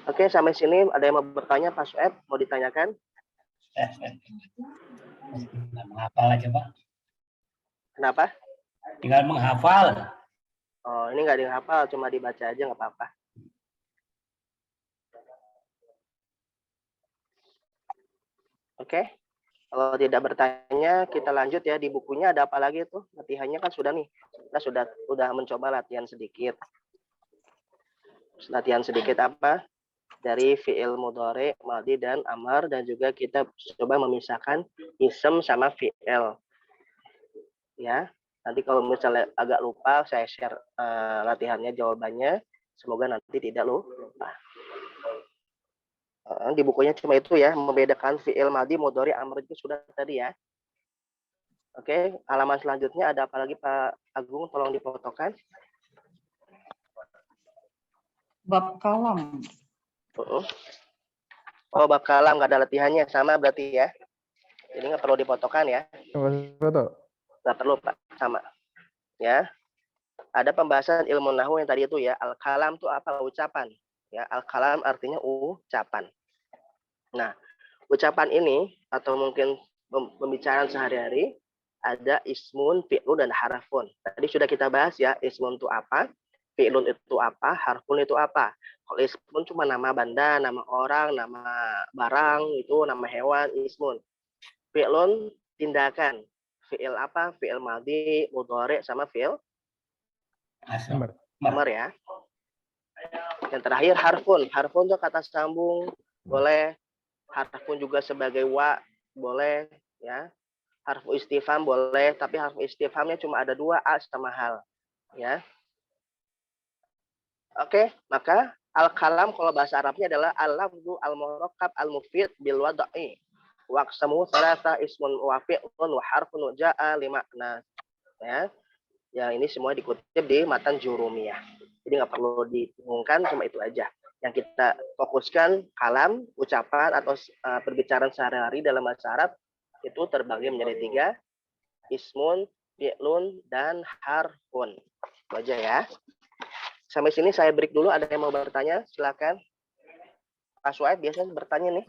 S1: Oke, sampai sini ada yang mau bertanya, Pak Sueb? Mau ditanyakan?
S2: Menghafal aja, Pak.
S1: Kenapa?
S2: Tinggal menghafal.
S1: Oh, ini nggak dihafal, cuma dibaca aja nggak apa-apa. Oke. Kalau tidak bertanya, kita lanjut ya. Di bukunya ada apa lagi tuh? Latihannya kan sudah nih. Kita sudah mencoba latihan sedikit. Latihan sedikit apa? Dari fi'il mudhari, madhi, dan amar. Dan juga kita coba memisahkan ism sama fi'il. Ya. Nanti kalau misalnya agak lupa, saya share latihannya, jawabannya. Semoga nanti tidak lupa. Di bukunya cuma itu ya, membedakan fi'il madhi, mudhari, amr itu sudah tadi ya. Oke, halaman selanjutnya ada apa lagi Pak Agung? Tolong difotokan.
S3: Bab kalam.
S1: Oh, bab kalam nggak ada latihannya, sama berarti ya. Jadi nggak perlu difotokan ya.
S4: Foto.
S1: Nggak perlu Pak, sama. Ya. Ada pembahasan ilmu nahwu yang tadi itu ya. Al-kalam itu apa? Ucapan. Ya, al-kalam artinya ucapan. Nah, ucapan ini atau mungkin pembicaraan sehari-hari ada ismun, fi'lun, dan harfun. Tadi sudah kita bahas ya, ismun itu apa, fi'lun itu apa, harfun itu apa. Kalau ismun cuma nama benda, nama orang, nama barang, itu nama hewan, ismun. Fi'lun tindakan. Fi'il apa? Fi'il madhi, mudhari, sama fi'il amr ya. Yang terakhir harfun. Harfun itu kata sambung, boleh. Harfun juga sebagai wa, boleh ya. Harfu istifham boleh, tapi harfu istifhamnya cuma ada dua, a sama hal ya. Oke, maka al-kalam kalau bahasa Arabnya adalah al-lafzu al-murakkab al-mufid bil wad'i. Waqsamu thalatha ismun wa fi'lun wa harfun wa ja'a limakna. Ya. Ya, ini semua dikutip di matan Jurumiyah. Jadi nggak perlu dibingungkan, cuma itu aja. Yang kita fokuskan kalam, ucapan atau perbicaraan sehari-hari dalam bahasa Arab itu terbagi menjadi 3, ismun, fi'lun, dan harfun. Itu aja ya. Sampai sini saya break dulu. Ada yang mau bertanya? Silakan. Pak Suaib biasanya bertanya nih.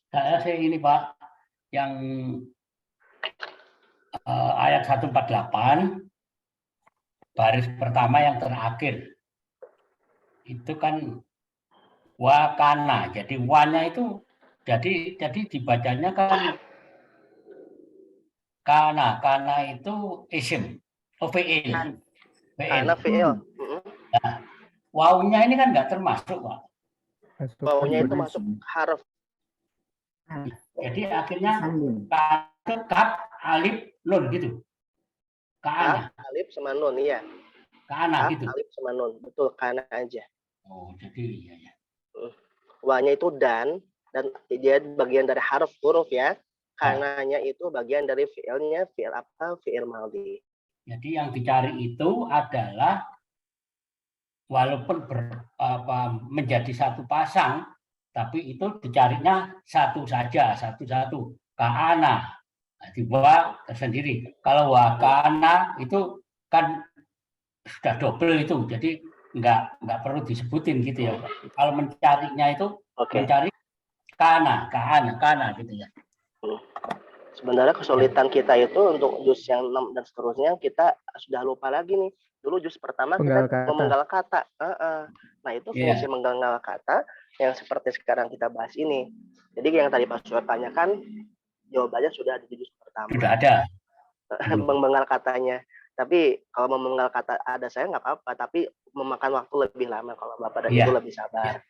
S2: Saya sih ini Pak, yang ayat 148, baris pertama yang terakhir.
S6: itu kan wakana. Jadi wana itu jadi dibacanya kan kana itu isim, fi'il.
S1: Karena fi'il.
S6: Nah, wawunya ini kan nggak termasuk, Pak.
S1: Wawunya itu masuk harf.
S6: Jadi akhirnya
S5: Sambung.
S6: kaf alif nun gitu. Kana,
S1: Alif sama nun, iya.
S6: kana gitu.
S1: Alif sama nun, betul, kana aja.
S6: Oh, jadi iya.
S1: Wanya itu dan dia bagian dari harf huruf ya. Kananya itu bagian dari fi'ilnya, fi'il apa? Fi'il madhi.
S6: Jadi yang dicari itu adalah walaupun menjadi satu pasang, tapi itu dicarinya satu saja, satu-satu. Kana, dibawa tersendiri. Kalau wakana itu kan sudah double itu, jadi nggak perlu disebutin gitu ya. Kalau mencarinya itu mencari kana gitu ya.
S1: Sebenarnya kesulitan kita itu untuk juz yang 6 dan seterusnya kita sudah lupa lagi nih. Dulu juz pertama kita memenggal kata. Nah itu fungsi menggal kata yang seperti sekarang kita bahas ini. Jadi yang tadi Pak Suar tanyakan jawabannya sudah ada di juz pertama.
S6: Sudah ada.
S1: Memenggal katanya. Tapi kalau memenggal kata ada saya nggak apa-apa. Tapi memakan waktu lebih lama kalau Bapak dan Ibu lebih sabar.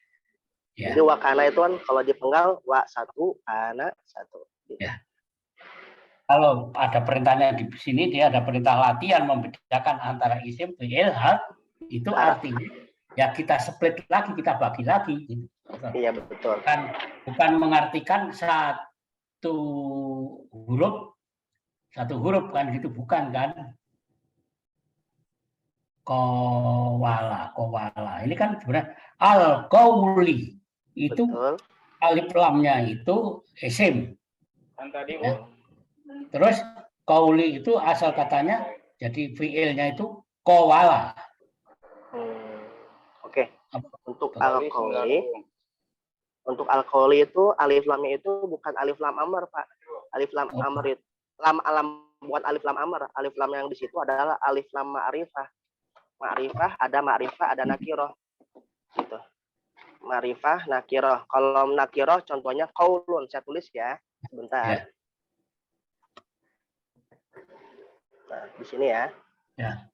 S1: Jadi wakana itu kan kalau dipenggal wa satu, kana satu. Gitu.
S6: Kalau ada perintahnya di sini, dia ada perintah latihan membedakan antara isim, fi'il, harf, itu artinya ya kita split lagi, kita bagi lagi. Gitu.
S1: Iya betul.
S6: Bukan mengartikan satu huruf kan gitu, bukan kan? Kowala. Ini kan sebenarnya al-qauli itu betul. Alif lamnya itu isim.
S2: Kan tadi
S6: Terus qauli itu asal katanya jadi fiilnya itu qawala.
S1: Oke. Untuk al-qauli itu alif lamnya itu bukan alif lam amr, Pak. Alif lam amr itu bukan alif lam amr. Alif lam yang di situ adalah alif lam ma'rifah. Ada nakiroh. Gitu. Ma'rifah, nakiroh. Kalau nakiroh contohnya qaulun. Saya tulis ya. Sebentar. Nah, di sini ya. Ya,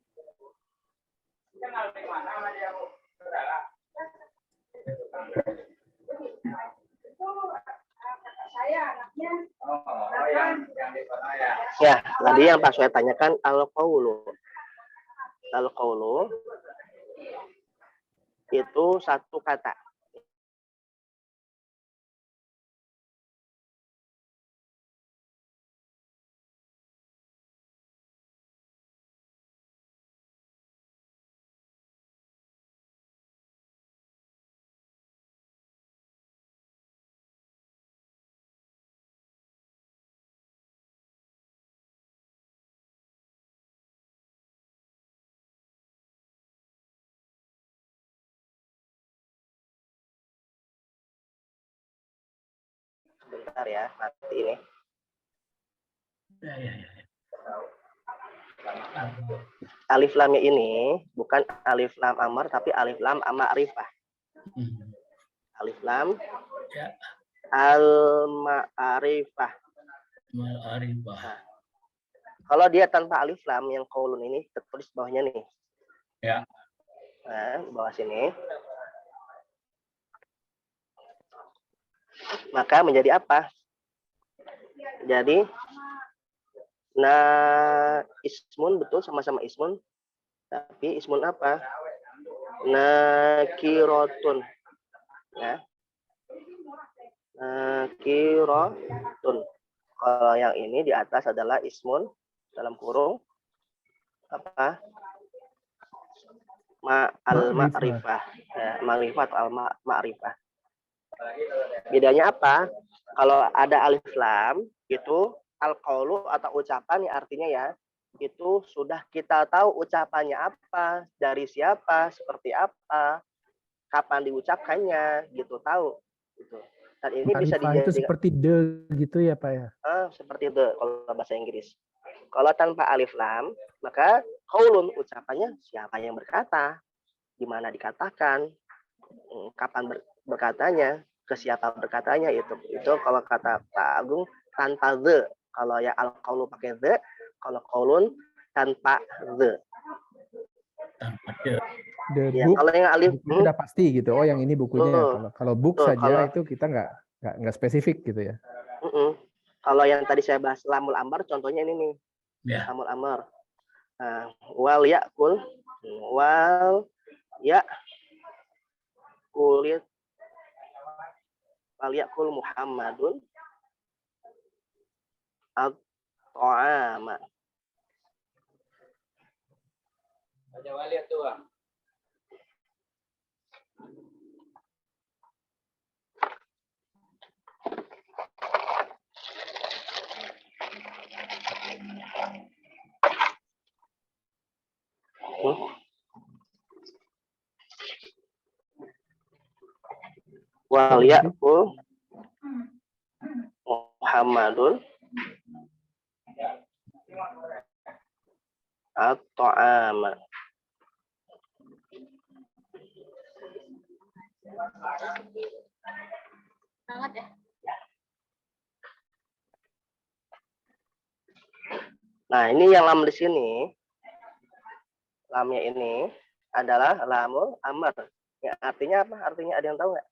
S1: tadi yang Pak saya tanyakan al-qaulu. Al-qaulu itu satu kata. Sebentar ya, mati ini. Alif lamnya ini bukan alif lam amr tapi alif lam ma'rifah. Alif lam al-ma'rifah. Nah, kalau dia tanpa alif lam yang qaulun ini tertulis bawahnya nih.
S6: Ya.
S1: Nah, bawah sini. Maka menjadi apa? Jadi ismun, betul, sama-sama ismun. Tapi ismun apa? Nakirotun. Ya. Nakirotun. Kalau yang ini di atas adalah ismun dalam kurung apa? Al-ma'rifah. Ya, ma'rifah atau al-ma'rifah. Bedanya apa? Kalau ada alif lam itu al-qaulu atau ucapan ya artinya ya itu sudah kita tahu ucapannya apa, dari siapa, seperti apa, kapan diucapkannya, gitu tahu. Gitu. Dan ini bisa dijadikan
S4: itu seperti the gitu ya Pak ya?
S1: Seperti the kalau bahasa Inggris. Kalau tanpa alif lam maka qaulun ucapannya siapa yang berkata, di mana dikatakan, kapan berkatanya, ke siapa berkatanya itu. Itu kalau kata Pak Agung tanpa the. Kalau ya al-qaulu pakai the, kalau qaulun tanpa the.
S6: Tanpa the.
S4: The
S1: Ya,
S4: book
S1: kalau yang alif
S4: bukunya udah pasti gitu. Oh, yang ini bukunya. Kalau book
S1: Tuh,
S4: saja
S1: kalau-
S4: itu kita nggak spesifik gitu ya.
S1: Kalau yang tadi saya bahas lamul amar, contohnya ini nih.
S6: Ya.
S1: Lamul amar. Nah, wal yakul kulit wal yakul Muhammadun at-ta'ama.
S2: Baca wali tuh, Bang.
S1: Wal yakul Muhammadun at-ta'ama.
S7: Banget ya.
S1: Nah, ini yang lam di sini. Lamnya ini adalah lamul amr. Ya, artinya apa? Artinya ada yang tahu nggak?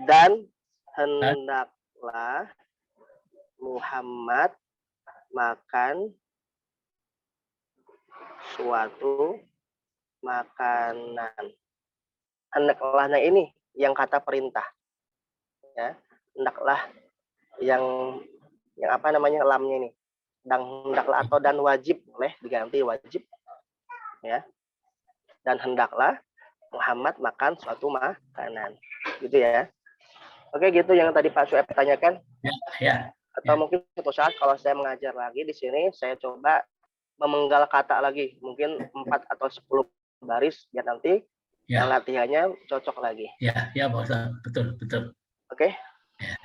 S1: Dan hendaklah Muhammad makan suatu makanan. Hendaklahnya ini yang kata perintah. Ya, hendaklah yang apa namanya lamnya ini. Dan hendaklah atau dan wajib boleh diganti wajib. Ya. Dan hendaklah Muhammad makan suatu makanan. Gitu ya. Oke, gitu yang tadi Pak Sueb tanyakan.
S6: Ya.
S1: Atau mungkin suatu saat kalau saya mengajar lagi di sini, saya coba memenggal kata lagi. Mungkin 4 atau 10 baris, biar nanti yang latihannya cocok lagi.
S6: Ya, Pak Ustaz. Betul.
S1: Oke?
S6: Ya.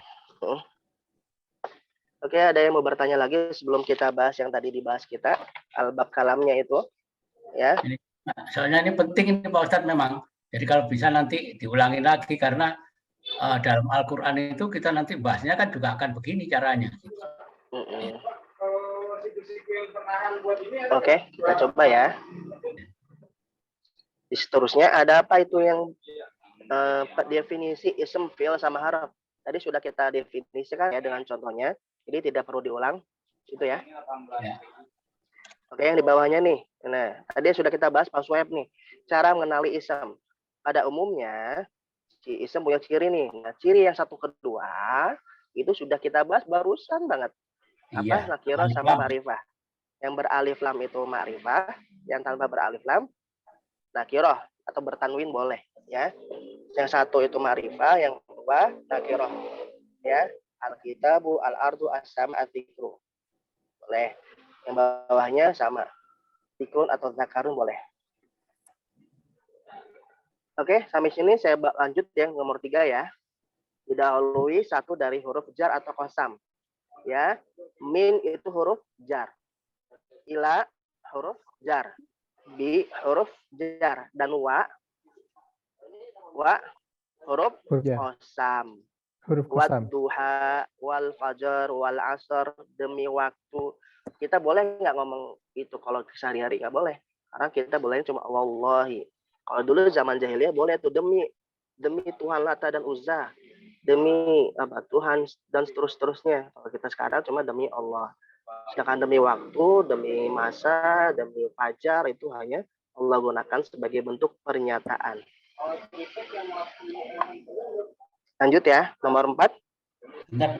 S1: Oke, ada yang mau bertanya lagi sebelum kita bahas yang tadi dibahas kita, al-bab kalamnya itu. Ya.
S6: Soalnya ini penting ini Pak Ustadz memang. Jadi kalau bisa nanti diulangi lagi karena dalam Al-Quran itu kita nanti bahasnya kan juga akan begini caranya.
S1: Oke, kita coba ya. Seterusnya ada apa itu yang definisi ism, fi'il sama harf. Tadi sudah kita definisikan ya dengan contohnya. Jadi tidak perlu diulang. Itu ya. Oke, yang di bawahnya nih. Nah, tadi sudah kita bahas Pak Sueb nih. Cara mengenali ism. Pada umumnya si ism punya ciri nih. Nah, ciri yang satu kedua itu sudah kita bahas barusan banget. Apa? Nakirah sama ma'rifah. Yang beralif lam itu ma'rifah, yang tanpa beralif lam nakirah atau bertanwin boleh, ya. Yang satu itu ma'rifah, yang kedua nakirah. Ya, al-kitabu, al-ardu, as-sama, at-tikru. Boleh. Yang bawahnya sama. Tikrun atau zakarun boleh. Oke, sampai sini saya lanjut yang nomor 3 ya. Didahului satu dari huruf jar atau qasam. Ya, min itu huruf jar. Ila huruf jar. Bi huruf jar. Dan wa huruf qasam.
S4: Huruf qasam.
S1: Wadduha, wal fajar, wal asr, demi waktu. Kita boleh nggak ngomong itu kalau sehari-hari? Nggak boleh. Karena kita boleh cuma wallahi. Kalau dulu zaman jahiliyah boleh tuh demi Tuhan Lata dan Uzza, demi apa Tuhan dan seterusnya. Kalau kita sekarang cuma demi Allah. Sedangkan demi waktu, demi masa, demi fajar itu hanya Allah gunakan sebagai bentuk pernyataan. Lanjut ya, nomor 4.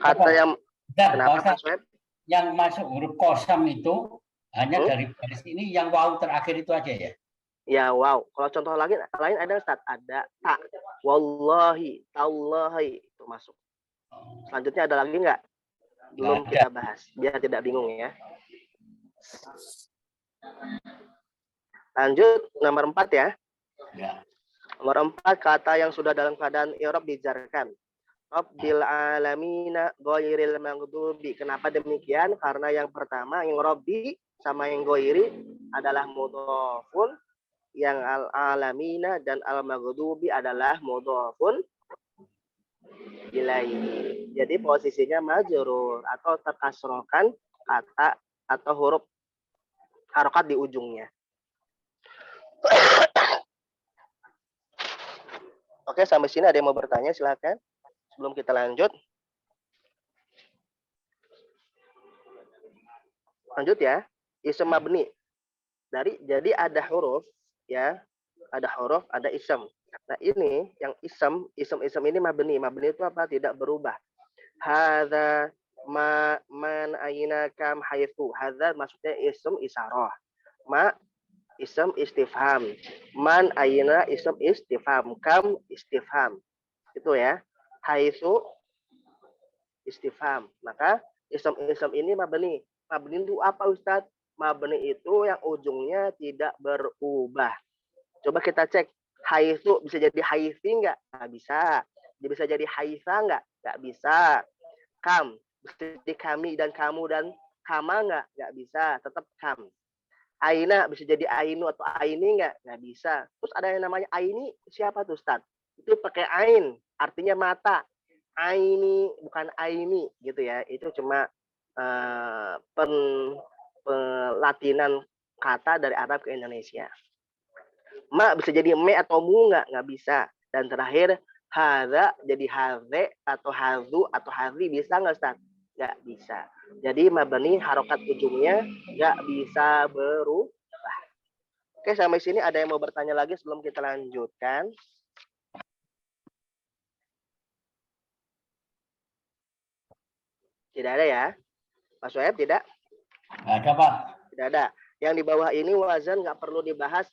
S1: Kata yang kenapa Pak Sueb?
S6: Yang masuk huruf qasam itu hanya dari baris ini yang waw terakhir itu aja ya.
S1: Ya, wow. Kalau contoh lain ada Ustaz, ada tak. Wallahi, tallahi itu masuk. Selanjutnya ada lagi nggak? Belum kita bahas. Biar tidak bingung ya. Lanjut nomor 4 ya. Nomor 4 kata yang sudah dalam keadaan i'rab dijarkan. Rabbil alamina ghairil maghdubi. Kenapa demikian? Karena yang pertama yang Rabbi sama yang goiri adalah mudhofun, yang al-alamina dan al-maghdubi adalah mudhofun ilaihi. Jadi posisinya majrur atau terkasrohkan kata atau huruf harokat di ujungnya. Oke, sampai sini ada yang mau bertanya, silakan. Sebelum kita lanjut. Lanjut ya. Ism mabni. Jadi ada huruf ya. Ada huruf, ada ism. Nah, ini yang ism ini mabni. Mabni itu apa? Tidak berubah. Hadza man aina kam haitsu. Hadza maksudnya ism isyarah. Ma ism istifham. Man aina ism istifham. Kam istifham. Itu ya. Haitsu istifham. Maka ism ini mabni. Mabni itu apa, Ustadz? Mabni itu yang ujungnya tidak berubah. Coba kita cek. Haitsu bisa jadi haitsi enggak? Enggak bisa. Dia bisa jadi haitsa enggak? Enggak bisa. Kam bisa jadi kami dan kamu dan kama enggak? Enggak bisa. Tetap kam. Aina bisa jadi ainu atau aini enggak? Enggak bisa. Terus ada yang namanya aini, siapa tuh, Ustadz? Itu pakai ain, artinya mata. Aini bukan aini gitu ya. Itu cuma pelatinan kata dari Arab ke Indonesia. Ma bisa jadi me atau mu nggak bisa. Dan terakhir hadza jadi hadze atau hazu atau hazi bisa nggak, Ustaz? Nggak bisa. Jadi mabni harokat ujungnya nggak bisa berubah. Oke, sampai sini ada yang mau bertanya lagi sebelum kita lanjutkan? Tidak ada ya? Pak Soeb tidak?
S6: Nggak ada, Pak.
S1: Tidak ada. Yang di bawah ini wazan nggak perlu dibahas,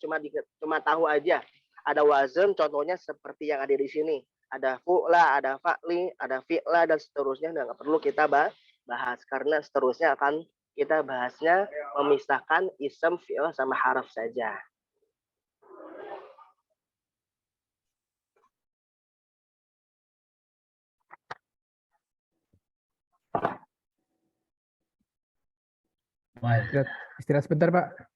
S1: cuma tahu aja. Ada wazan, contohnya seperti yang ada di sini. Ada fu'la, ada fa'li, ada fi'la, dan seterusnya. Nggak perlu kita bahas. Karena seterusnya akan kita bahasnya memisahkan ism, fi'il, sama haraf saja.
S4: Istirahat sebentar, Pak.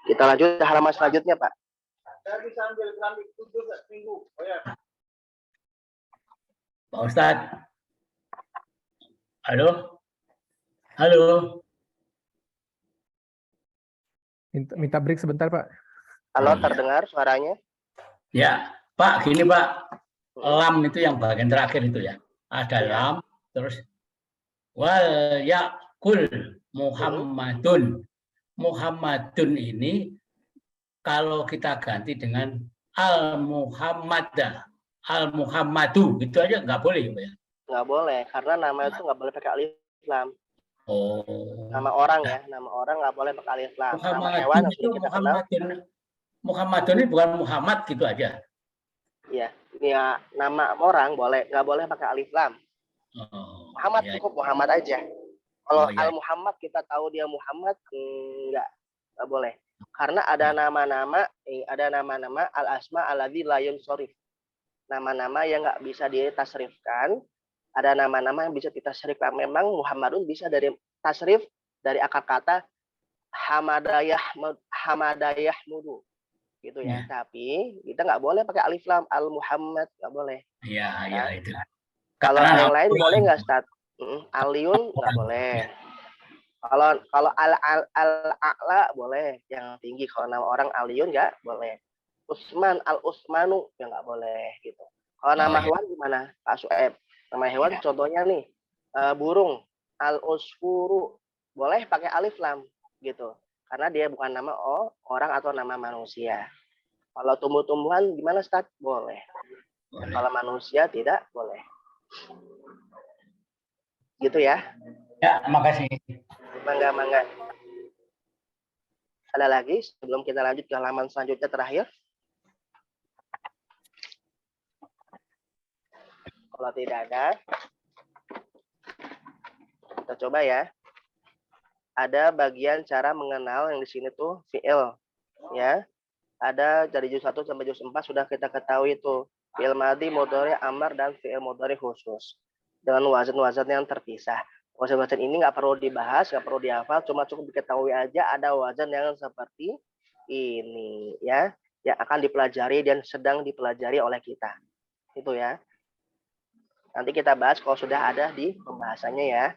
S1: Kita lanjut ke halaman selanjutnya, Pak.
S6: Pak Ustadz. Halo? Halo?
S4: Minta break sebentar, Pak.
S1: Halo, terdengar suaranya?
S6: Ya, Pak, gini Pak. Lam itu yang bagian terakhir itu ya. Ada lam, terus wal yakul Muhammadun. Muhammadun ini kalau kita ganti dengan al-Muhammadah, al-Muhammadu, gitu aja nggak boleh ya?
S1: Nggak boleh, karena nama itu nggak boleh pakai alif lam.
S6: Oh.
S1: Nama orang ya, nama orang nggak boleh pakai alif lam. Nama hewan
S6: Muhammadun
S1: yang
S6: itu
S1: kita kenal.
S6: Muhammadun ini bukan Muhammad gitu aja.
S1: Iya, ya, nama orang boleh, nggak boleh pakai alif lam.
S6: Oh,
S1: Muhammad
S6: ya.
S1: cukup Muhammad aja. Kalau
S6: ya.
S1: al Muhammad kita tahu dia Muhammad, nggak boleh. Karena ada nama-nama, al asma alladzi la yunsharif. Nama-nama yang nggak bisa ditasrifkan. Ada nama-nama yang bisa ditasrifkan. Memang Muhammadun bisa dari tasrif dari akar kata hamadayah mudu. Gitu ya. Tapi kita nggak boleh pakai alif lam, al Muhammad nggak boleh.
S6: Iya, iya itu.
S1: Kalau yang lain boleh nggak, Ustaz? Aliun nggak boleh. Kalau al-a'la boleh, yang tinggi. Kalau nama orang Aliun nggak boleh. Usman, al-usmanu ya nggak boleh gitu. Kalau nama hewan gimana, Pak Sueb? Nama hewan contohnya nih burung, al-usfuru boleh pakai alif lam gitu. Karena dia bukan nama orang atau nama manusia. Kalau tumbuh-tumbuhan gimana, Ustaz? Boleh. Kalau manusia tidak boleh. Gitu ya.
S6: Ya, makasih.
S1: Mangga. Ada lagi sebelum kita lanjut ke halaman selanjutnya terakhir? Kalau tidak ada, kita coba ya. Ada bagian cara mengenal yang di sini tuh fi'il, ya. ada dari juz 1 sampai juz 4 sudah kita ketahui itu fi'il madhi, mudhari, amar, dan fi'il mudhari khusus dengan wazan-wazan yang terpisah. Wazan-wazan ini nggak perlu dibahas, nggak perlu dihafal, cuma cukup diketahui aja ada wazan yang seperti ini ya, yang akan dipelajari dan sedang dipelajari oleh kita. Itu ya. Nanti kita bahas kalau sudah ada di pembahasannya ya.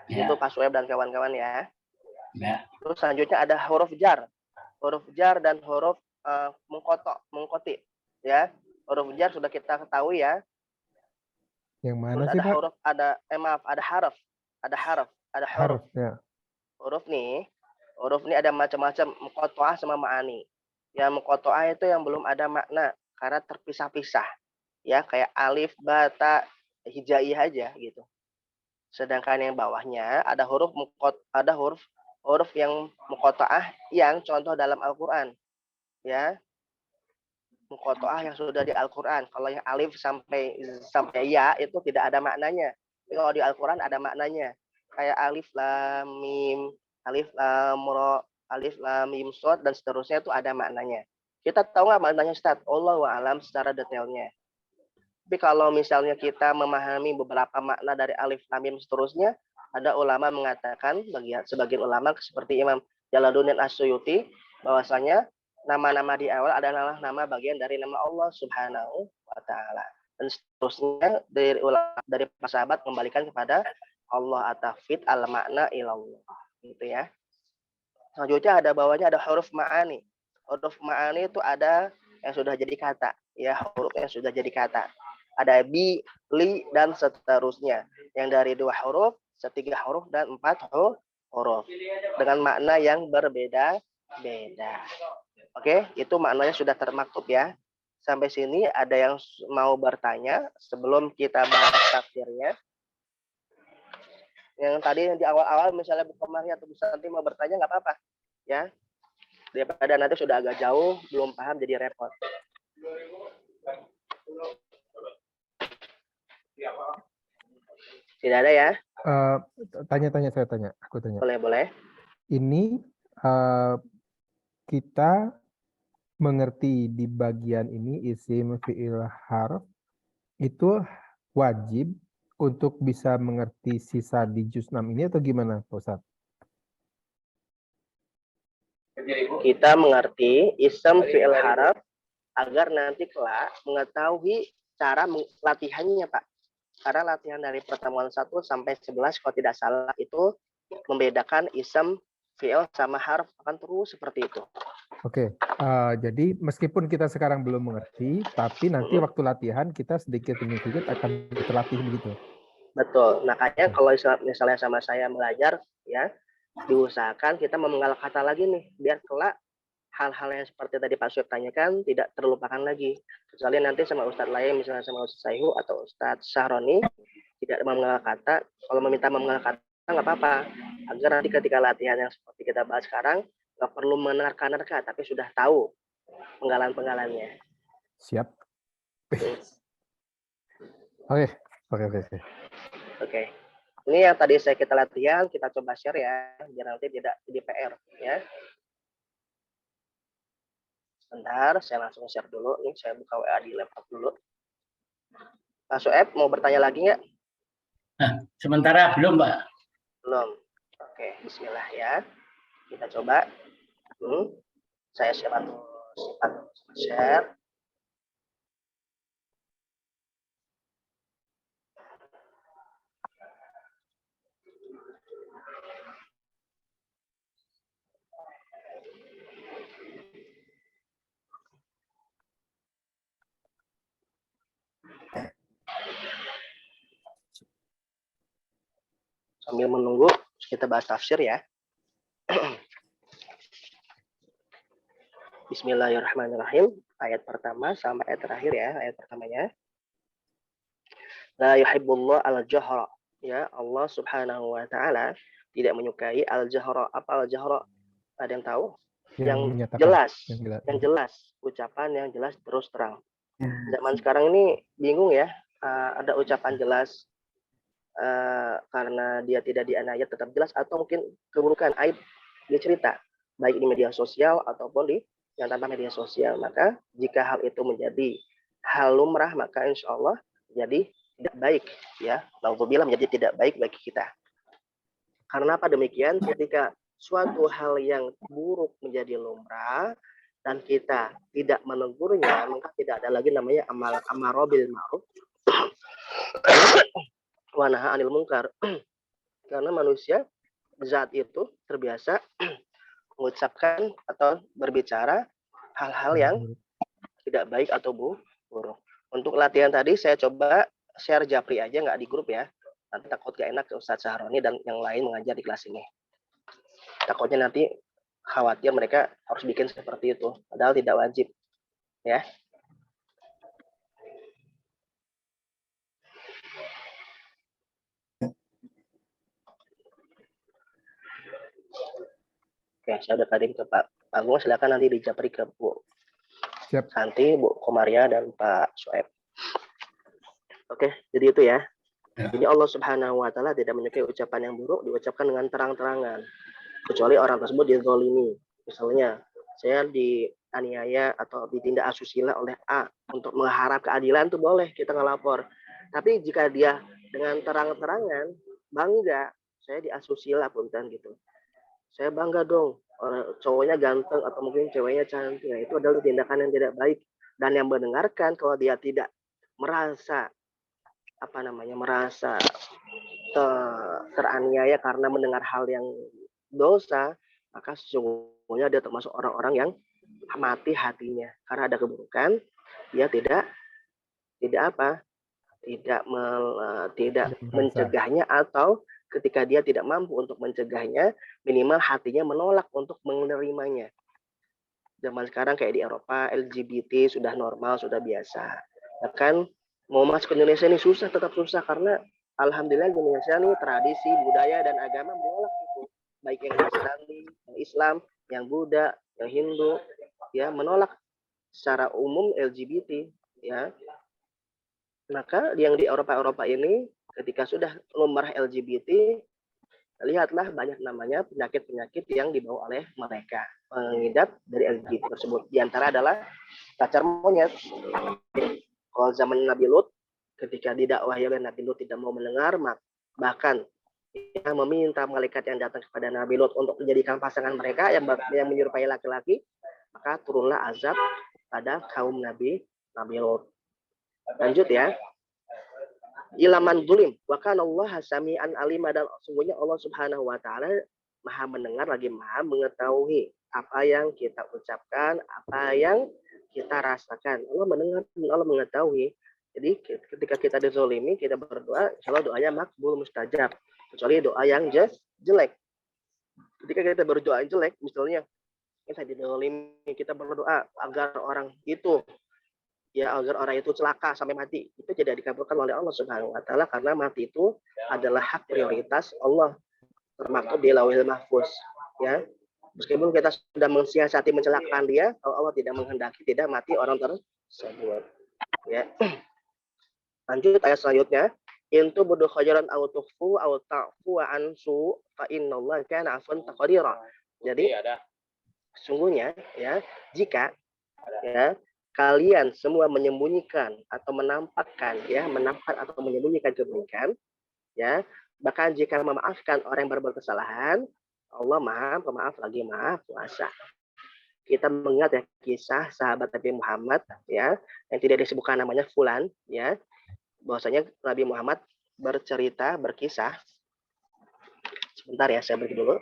S6: Ya.
S1: Itu Pak Sueb dan kawan-kawan ya.
S6: Ya.
S1: Terus selanjutnya ada huruf jar. Huruf jar dan huruf mengkoti. Ya. Huruf jar sudah kita ketahui ya.
S4: Yang mana
S1: Terus
S4: sih,
S1: ada
S4: Pak?
S1: huruf, ada harf. Ada huruf.
S4: Harf, ya.
S1: Huruf nih ada macam-macam, muqatta'ah sama ma'ani. Yang muqatta'ah itu yang belum ada makna karena terpisah-pisah. Ya, kayak alif, ba, ta, hijaiyah aja gitu. Sedangkan yang bawahnya ada huruf yang muqatta'ah yang contoh dalam Al-Qur'an. Ya. Muqatta'ah yang sudah di Al-Qur'an. Kalau yang alif sampai ya itu tidak ada maknanya. Tapi kalau di Al-Qur'an ada maknanya. Kayak alif lam mim, alif lam ra, alif lam mim shad dan seterusnya itu ada maknanya. Kita tahu nggak maknanya Ustaz? Allahu a'lam secara detailnya. Tapi kalau misalnya kita memahami beberapa makna dari alif lam mim seterusnya, ada ulama mengatakan, sebagian ulama seperti Imam Jalaluddin As-Suyuti, bahwasanya nama-nama di awal adalah nama bagian dari nama Allah Subhanahu wa taala. Dan seterusnya dari para sahabat kembalikan kepada Allah atafid al makna ilallah. Gitu ya. Selanjutnya ada bawahnya ada huruf ma'ani. Huruf ma'ani itu ada yang sudah jadi kata, ya, huruf yang sudah jadi kata. Ada bi, li, dan seterusnya. Yang dari 2 huruf, 3 huruf, dan 4 huruf. Dengan makna yang berbeda-beda. Oke, itu maknanya sudah termaktub ya. Sampai sini ada yang mau bertanya sebelum kita bahas tafsirnya. Yang tadi yang di awal-awal misalnya Bu Komari atau Bu Santi mau bertanya nggak apa-apa. Ya. Daripada nanti sudah agak jauh, belum paham jadi repot. Tidak ada ya?
S4: Aku tanya.
S1: Boleh.
S4: Ini kita mengerti di bagian ini isim, fi'il, harf itu wajib untuk bisa mengerti sisa di juz 6 ini atau gimana, Pak Ustaz?
S1: Kita mengerti isim, fi'il, harf agar nanti kelak mengetahui cara latihannya, Pak. Karena latihan dari pertemuan 1 sampai 11 kalau tidak salah itu membedakan isim, fi'il sama harf akan terus seperti itu.
S4: Oke, jadi meskipun kita sekarang belum mengerti, tapi nanti waktu latihan kita sedikit demi sedikit akan terlatih begitu.
S1: Betul. Makanya kalau misalnya sama saya belajar, ya, diusahakan kita mengenal kata lagi nih, biar kelak hal-hal yang seperti tadi Pak Sueb tanyakan tidak terlupakan lagi. Kecuali nanti sama Ustadz lain, misalnya sama Ustadz Saihu atau Ustadz Sahroni, tidak mengenal kata. Kalau meminta mengenal kata, nggak apa-apa. Agar nanti ketika latihan yang seperti kita bahas sekarang, nggak perlu menerka-nerka, tapi sudah tahu penggalan-penggalannya.
S4: Siap. Oke.
S1: Ini yang tadi kita latihan, kita coba share ya, biar nanti tidak jadi PR ya. Sebentar, saya langsung share dulu. Ini saya buka WA di laptop dulu. Pak Sueb mau bertanya lagi nggak?
S6: Sementara belum, Pak.
S1: Belum. Oke, bismillah ya. Kita coba. Saya share. Sambil menunggu, kita bahas tafsir ya. Bismillahirrahmanirrahim. Ayat pertama sampai ayat terakhir ya. Ayat pertamanya. La yuhibbullah al-jahra. Ya, Allah Subhanahu wa taala tidak menyukai al-jahra. Apa al-jahra? Ada yang tahu? Yang jelas. Ucapan yang jelas terus terang. Zaman sekarang ini bingung ya. Ada ucapan jelas karena dia tidak dianiaya tetap jelas, atau mungkin keburukan aib dia cerita baik di media sosial ataupun di yang tanpa media sosial. Maka jika hal itu menjadi hal lumrah, maka insya Allah jadi tidak baik, ya. Nauzubillah, menjadi tidak baik bagi kita. Karena apa demikian? Ketika suatu hal yang buruk menjadi lumrah dan kita tidak menegurnya, maka tidak ada lagi namanya amaro bil ma'ruf wa nahy anil munkar. Karena manusia zat itu terbiasa mengucapkan atau berbicara hal-hal yang tidak baik atau buruk. Untuk latihan tadi saya coba share Japri aja, nggak di grup ya. Nanti takut gak enak ke Ustadz Sahroni dan yang lain mengajar di kelas ini. Takutnya nanti khawatir mereka harus bikin seperti itu, padahal tidak wajib, ya. Oke, saya udah tadi ke Pak Agung, silakan nanti dijapri ke Bu
S4: Siap.
S1: Santi, Bu Komaria, dan Pak Soeb. Oke, jadi itu ya. Jadi Allah Subhanahu wa Ta'ala tidak menyukai ucapan yang buruk diucapkan dengan terang-terangan, kecuali orang tersebut dizalimi. Misalnya, saya dianiaya atau ditindak asusila oleh A, untuk mengharap keadilan itu boleh kita ngelapor. Tapi jika dia dengan terang-terangan bangga, saya diasusila punten gitu, saya bangga dong, orang cowoknya ganteng atau mungkin ceweknya cantik, nah, itu adalah tindakan yang tidak baik. Dan yang mendengarkan kalau dia tidak merasa merasa teraniaya karena mendengar hal yang dosa, maka sesungguhnya dia termasuk orang-orang yang mati hatinya karena ada keburukan. Dia tidak mencegahnya, atau ketika dia tidak mampu untuk mencegahnya, minimal hatinya menolak untuk menerimanya. Zaman sekarang kayak di Eropa, LGBT sudah normal, sudah biasa. Bahkan mau masuk ke Indonesia ini susah, tetap susah, karena alhamdulillah Indonesia ini tradisi, budaya, dan agama menolak itu. Baik yang Nasrani, yang Islam, yang Buddha, yang Hindu, ya, menolak secara umum LGBT, ya. Maka yang di Eropa ini ketika sudah lumrah LGBT, lihatlah banyak namanya penyakit-penyakit yang dibawa oleh mereka pengidap dari LGBT tersebut. Di antara adalah cacar monyet. Kalau zaman Nabi Lut, ketika didakwahi oleh Nabi Lut tidak mau mendengar, bahkan yang meminta malaikat yang datang kepada Nabi Lut untuk menjadikan pasangan mereka yang menyerupai laki-laki, maka turunlah azab pada kaum Nabi Lut. Lanjut ya. Ilaman zulim wa kana Allah sami'an alima, dan sungguhnya Allah Subhanahu wa Ta'ala Maha mendengar lagi Maha mengetahui apa yang kita ucapkan, apa yang kita rasakan. Allah mendengar dan Allah mengetahui. Jadi ketika kita dizolimi, kita berdoa, insyaallah doanya makbul, mustajab, kecuali doa yang jelek. Ketika kita berdoa jelek, misalnya kita dizolimi, kita berdoa agar orang itu celaka sampai mati, itu tidak dikabulkan oleh Allah Subhanahu wa Ta'ala, karena mati itu adalah hak prioritas Allah, termaktub di Lauhil Mahfuz, ya. Meskipun kita sudah mensiasati mencelakakan dia, kalau Allah tidak menghendaki tidak mati orang tersebut, ya. Lanjut ayat selanjutnya. Intu budu khajaran au tukhfu au ta'fu ansu fa innallaha kana afwan taqdira. Jadi sesungguhnya, ya, jika, ya, kalian semua menyembunyikan atau menampakkan atau menyembunyikan kebaikan, ya, bahkan jika memaafkan orang yang berbuat kesalahan, Allah Maha Pemaaf lagi Maha Kuasa. Kita mengingat ya kisah sahabat Nabi Muhammad, ya, yang tidak disebutkan namanya fulan, ya, bahwasanya Nabi Muhammad berkisah. Sebentar ya, saya beri dulu.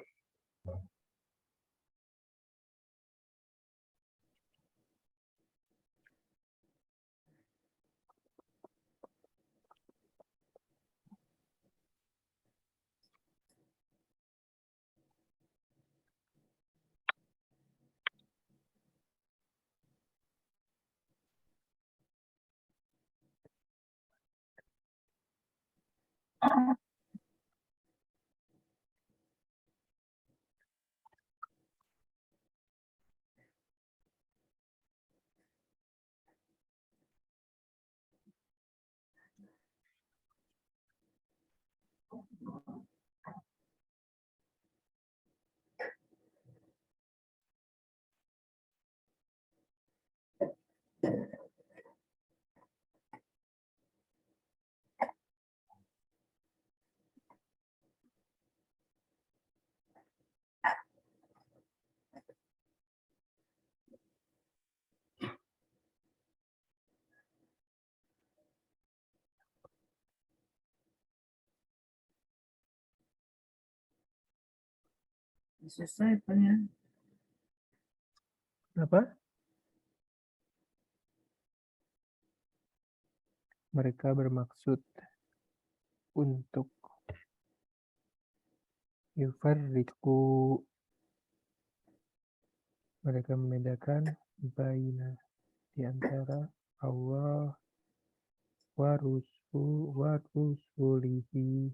S5: Selesai Pak ya.
S4: Apa? Mereka bermaksud untuk yufarriqu, mereka membedakan baina, di antara Allah wa rusulihi.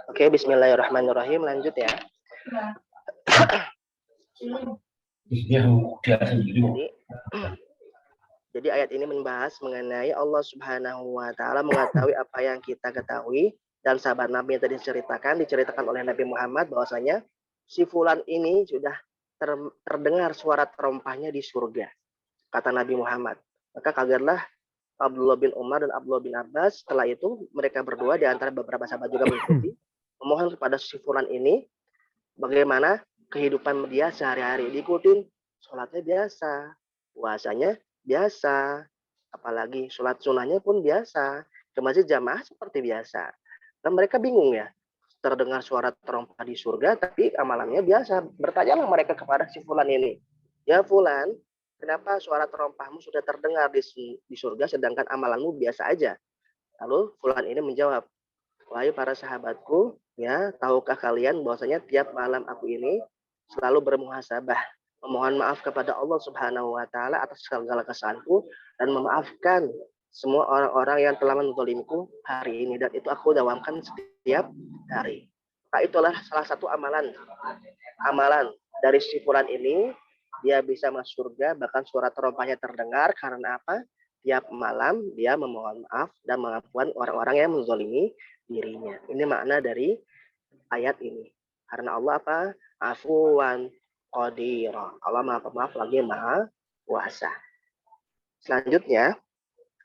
S1: Oke, bismillahirrahmanirrahim. Lanjut ya.
S6: Dia sendiri.
S1: Jadi ayat ini membahas mengenai Allah Subhanahu wa taala mengetahui apa yang kita ketahui, dan sahabat Nabi yang tadi diceritakan oleh Nabi Muhammad bahwasanya si fulan ini sudah terdengar suara terompahnya di surga, kata Nabi Muhammad. Maka kagetlah Abdullah bin Umar dan Abdullah bin Abbas. Setelah itu mereka berdua di antara beberapa sahabat juga mengikuti, memohon kepada si fulan ini bagaimana kehidupan dia sehari-hari. Diikutin, sholatnya biasa, puasanya biasa, apalagi sholat sunnahnya pun biasa, ke masjid jamaah seperti biasa. Dan mereka bingung ya, terdengar suara terompah di surga tapi amalannya biasa. Bertanyalah mereka kepada si fulan ini, ya fulan, kenapa suara terompahmu sudah terdengar di surga sedangkan amalanmu biasa aja? Lalu fulan ini menjawab, wahai para sahabatku, ya, tahukah kalian bahwasanya tiap malam aku ini selalu bermuhasabah, memohon maaf kepada Allah Subhanahu wa taala atas segala kesalahanku dan memaafkan semua orang-orang yang telah menzalimiku hari ini, dan itu aku dawamkan setiap hari. Nah, itulah salah satu amalan dari si fulan ini, dia bisa masuk surga bahkan suara terompahnya terdengar karena apa? Tiap malam dia memohon maaf dan mengampuni orang-orang yang menzalimi dirinya. Ini makna dari ayat ini. Karena Allah apa? Afuwan qadira. Allah Maha Pemaaf lagi Maha Kuasa. Selanjutnya,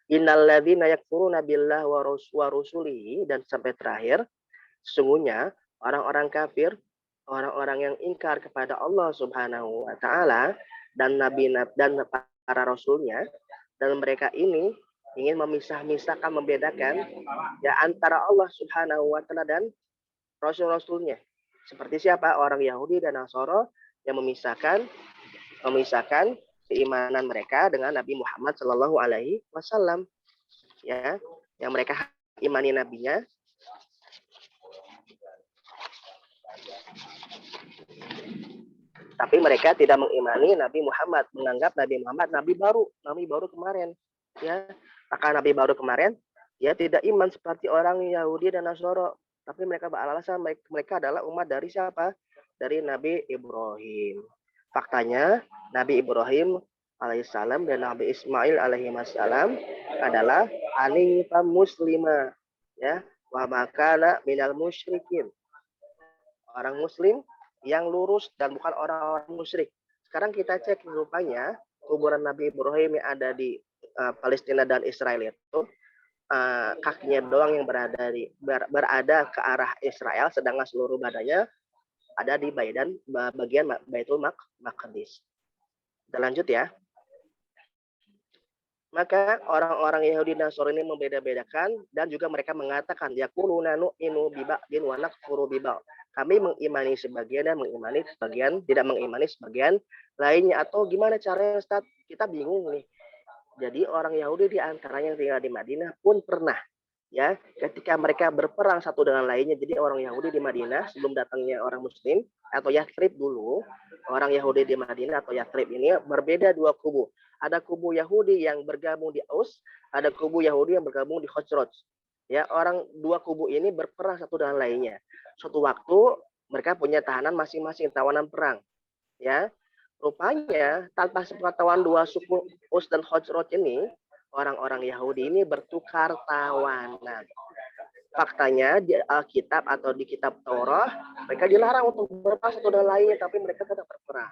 S1: innalladzina yakfuruna billahi wa rusulihi, dan sampai terakhir, sesungguhnya orang-orang kafir, orang-orang yang ingkar kepada Allah Subhanahu wa taala dan nabi dan para rasulnya, dan mereka ini ingin memisah-misahkan, membedakan ya antara Allah Subhanahu wa taala dan rasul-rasulnya. Seperti siapa? Orang Yahudi dan Nasara yang memisahkan keimanan mereka dengan Nabi Muhammad Shallallahu Alaihi Wasallam, ya, yang mereka imani nabinya, tapi mereka tidak mengimani Nabi Muhammad, menganggap Nabi Muhammad nabi baru kemarin, ya. Maka nabi baru kemarin, dia tidak iman seperti orang Yahudi dan Nasara, tapi mereka beralasan mereka adalah umat dari siapa? Dari Nabi Ibrahim. Faktanya Nabi Ibrahim alaihissalam dan Nabi Ismail alaihissalam adalah hanifan muslima, ya, wa makana minal musyrikin. Orang muslim yang lurus dan bukan orang-orang musyrik. Sekarang kita cek rupanya kuburan Nabi Ibrahim yang ada di Palestina dan Israel itu kakinya doang yang berada ke arah Israel, sedangkan seluruh badannya ada di bagian Baitul Maqdis. Kita lanjut ya. Maka orang-orang Yahudi dan Nasrani ini membeda-bedakan, dan juga mereka mengatakan yaquluna nu'minu bi ba'din wa nakfuru bi ba'd. Kami mengimani sebagian dan mengimani sebagian, tidak mengimani sebagian lainnya. Atau gimana caranya, Ustaz? Kita bingung nih. Jadi orang Yahudi di antaranya yang tinggal di Madinah pun pernah, ya, ketika mereka berperang satu dengan lainnya. Jadi orang Yahudi di Madinah sebelum datangnya orang Muslim atau Yathrib dulu, orang Yahudi di Madinah atau Yathrib ini berbeda dua kubu. Ada kubu Yahudi yang bergabung di Aus, ada kubu Yahudi yang bergabung di Khazraj. Ya, dua kubu ini berperang satu dengan lainnya. Suatu waktu mereka punya tahanan masing-masing, tawanan perang. Ya, rupanya tanpa sepengetahuan dua suku Aus dan Khazraj ini, orang-orang Yahudi ini bertukar tawanan. faktanya di Alkitab atau di kitab Taurat mereka dilarang untuk berperang satu dan lainnya, tapi mereka tetap berperang.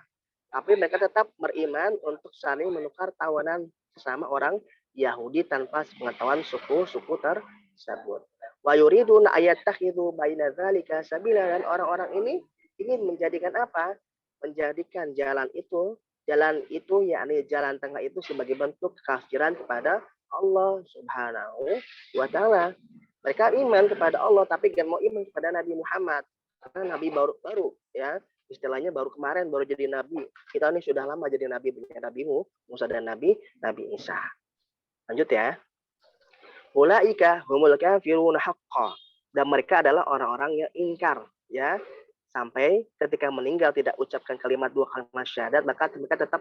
S1: Tapi mereka tetap beriman untuk saling menukar tawanan sesama orang Yahudi tanpa pengetahuan suku-suku tersebut. Wa yuriduna ayattakhidhu baina dzalika sabila, dan orang-orang ini ingin menjadikan apa? Menjadikan jalan itu yakni jalan tengah itu sebagai bentuk kekafiran kepada Allah Subhanahu wa taala. Mereka iman kepada Allah tapi gak mau iman kepada Nabi Muhammad. Karena Nabi baru ya, istilahnya baru kemarin baru jadi nabi. Kita ini sudah lama jadi nabi, Nabi Musa dan Nabi Isa. Lanjut ya. Ulaika humul kafirun haqqan. Dan mereka adalah orang-orang yang ingkar ya. Sampai ketika meninggal tidak ucapkan kalimat dua kalimat syahadat, maka mereka tetap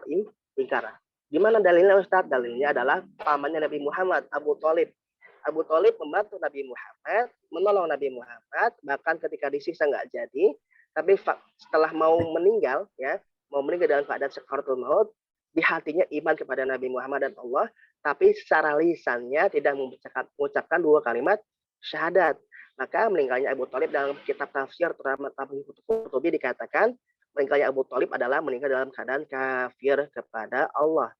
S1: ingkar. Gimana dalilnya Ustaz? Dalilnya adalah pamannya Nabi Muhammad, Abu Thalib. Abu Thalib membantu Nabi Muhammad, menolong Nabi Muhammad, bahkan ketika disiksa nggak jadi, tapi setelah mau meninggal dalam keadaan sakaratul maut, di hatinya iman kepada Nabi Muhammad dan Allah, tapi secara lisannya tidak mengucapkan dua kalimat syahadat. Maka meninggalnya Abu Thalib dalam kitab tafsir terutama Tafsir Qurtubi dikatakan meninggalnya Abu Thalib adalah meninggal dalam keadaan kafir kepada Allah.